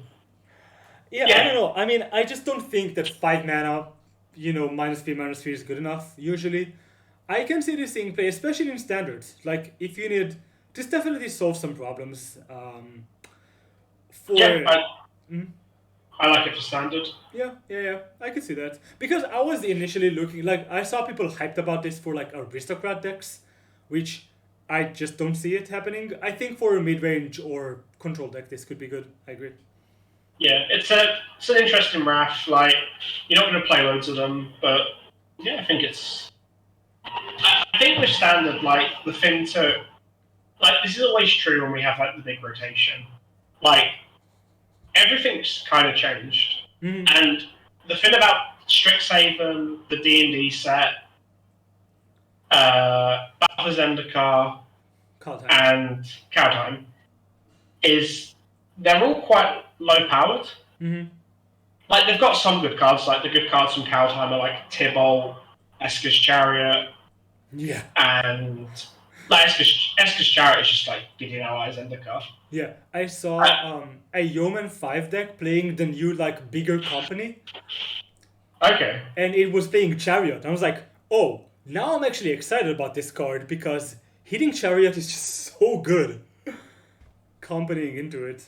Yeah, I don't know. I mean, I just don't think that 5 mana, -3/-3 is good enough. Usually, I can see this thing play, especially in standards. Like if you need, this definitely solves some problems. I like it for standard. Yeah. I can see that. Because I was initially looking, like, I saw people hyped about this for, like, aristocrat decks, which I just don't see it happening. I think for a mid-range or control deck, this could be good. I agree. Yeah, it's an interesting raft. Like, you're not going to play loads of them, but yeah, I think it's... I think with standard, like, the thing to... Like, this is always true when we have, like, the big rotation. Like, everything's kind of changed. Mm-hmm. And the thing about Strixhaven, the D&D set, Battle of Zendikar, and Kaldheim, is they're all quite low-powered. Mm-hmm. Like, they've got some good cards. Like, the good cards from Kaldheim are, like, Tybalt, Esker's Chariot, yeah, and... Like, Esker's Chariot is just, like, beating allies Zendikar. Yeah, I saw a Yeoman 5 deck playing the new, like, bigger company. Okay. And it was playing Chariot. I was like, oh, now I'm actually excited about this card because hitting Chariot is just so good. Accompanying into it.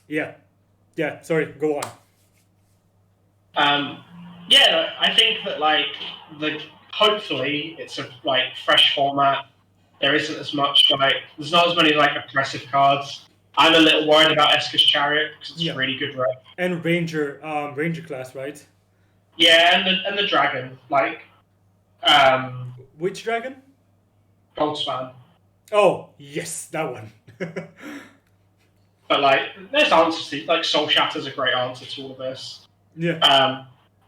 Yeah, sorry, go on. Yeah, I think that, like, hopefully it's a, like, fresh format. There isn't as much, like, there's not as many, like, oppressive cards. I'm a little worried about Esker's Chariot because it's really good rep. And Ranger class, right? Yeah, and the dragon, like, which dragon? Goldspan. Oh, yes, that one. But, like, there's answers to, like, Soul Shatter's a great answer to all of this. Yeah.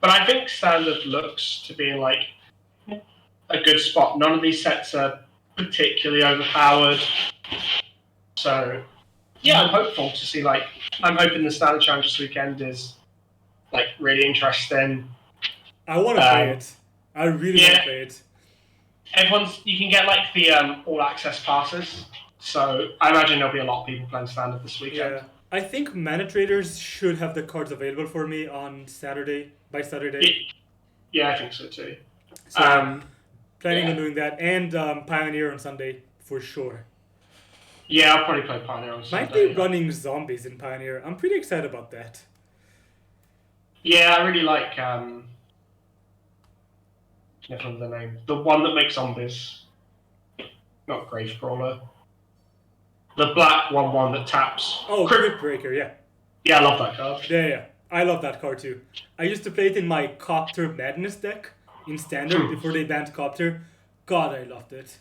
But I think Standard looks to be in like a good spot. None of these sets are particularly overpowered. So yeah, I'm hopeful to see like I'm hoping the Standard Challenge this weekend is like really interesting. I want to play it. I really want to play it. You can get like the all access passes. So I imagine there'll be a lot of people playing Standard this weekend. Yeah. I think Mana Traders should have the cards available for me on Saturday, by Saturday. Yeah, I think so too. So planning on doing that, and Pioneer on Sunday for sure. Yeah, I'll probably play Pioneer on Sunday. Might be running zombies in Pioneer. I'm pretty excited about that. Yeah, I really like I can't remember the name. The one that makes zombies. Not Grave Crawler. The black 1/1 that taps. Oh, Crypt Breaker, yeah. Yeah, I love that card. Yeah. I love that card too. I used to play it in my Copter Madness deck in Standard before they banned Copter. God, I loved it.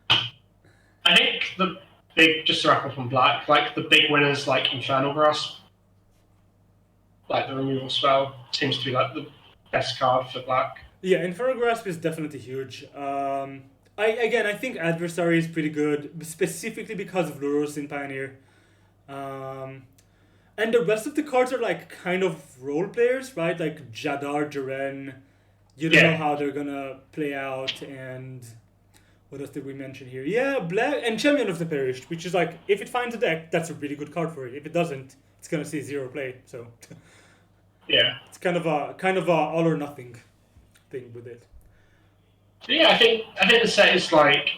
I think the big, just to wrap up on black, like the big winners like Infernal Grasp, like the removal spell, seems to be like the best card for black. Yeah, Infernal Grasp is definitely huge. I think Adversary is pretty good, specifically because of Luros in Pioneer. And the rest of the cards are like kind of role players, right? Like Jadar, Jaren. You don't know how they're gonna play out, and what else did we mention here? Yeah, Black and Champion of the Perished, which is like if it finds a deck, that's a really good card for it. If it doesn't, it's gonna see 0 play. So yeah, it's kind of a all or nothing thing with it. Yeah, I think the set is like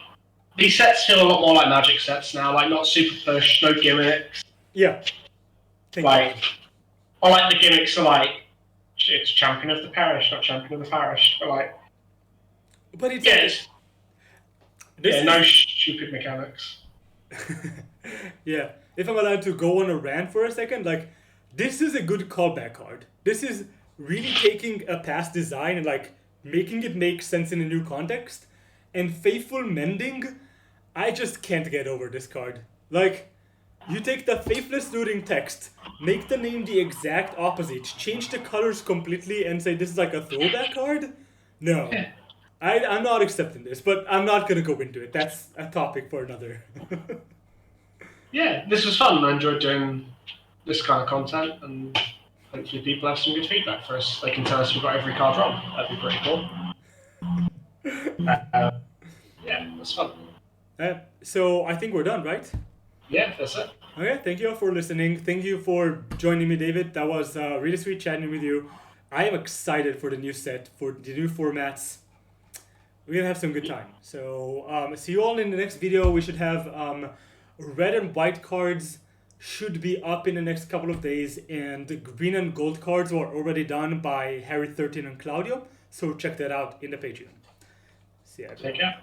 these sets feel a lot more like Magic sets now, like not super push, no gimmicks. Yeah. Like, or like the gimmicks are like it's Champion of the Parish, not Champion of the Parish, but like. But it's no stupid mechanics. Yeah, if I'm allowed to go on a rant for a second, like this is a good callback card. This is really taking a past design and like making it make sense in a new context. And Faithful Mending, I just can't get over this card. Like, you take the Faithless Looting text, make the name the exact opposite, change the colors completely, and say this is like a throwback card? No. I'm not accepting this, but I'm not going to go into it. That's a topic for another. Yeah, this was fun. I enjoyed doing this kind of content, and hopefully people have some good feedback for us. They can tell us we got every card wrong. That'd be pretty cool. Yeah, that's fun. So I think we're done, right? Yeah, that's it. Okay, thank you all for listening. Thank you for joining me, David. That was really sweet chatting with you. I am excited for the new set, for the new formats. We're going to have some good time. So see you all in the next video. We should have red and white cards should be up in the next couple of days, and the green and gold cards were already done by Harry13 and Claudio. So check that out in the Patreon. See ya. Take care.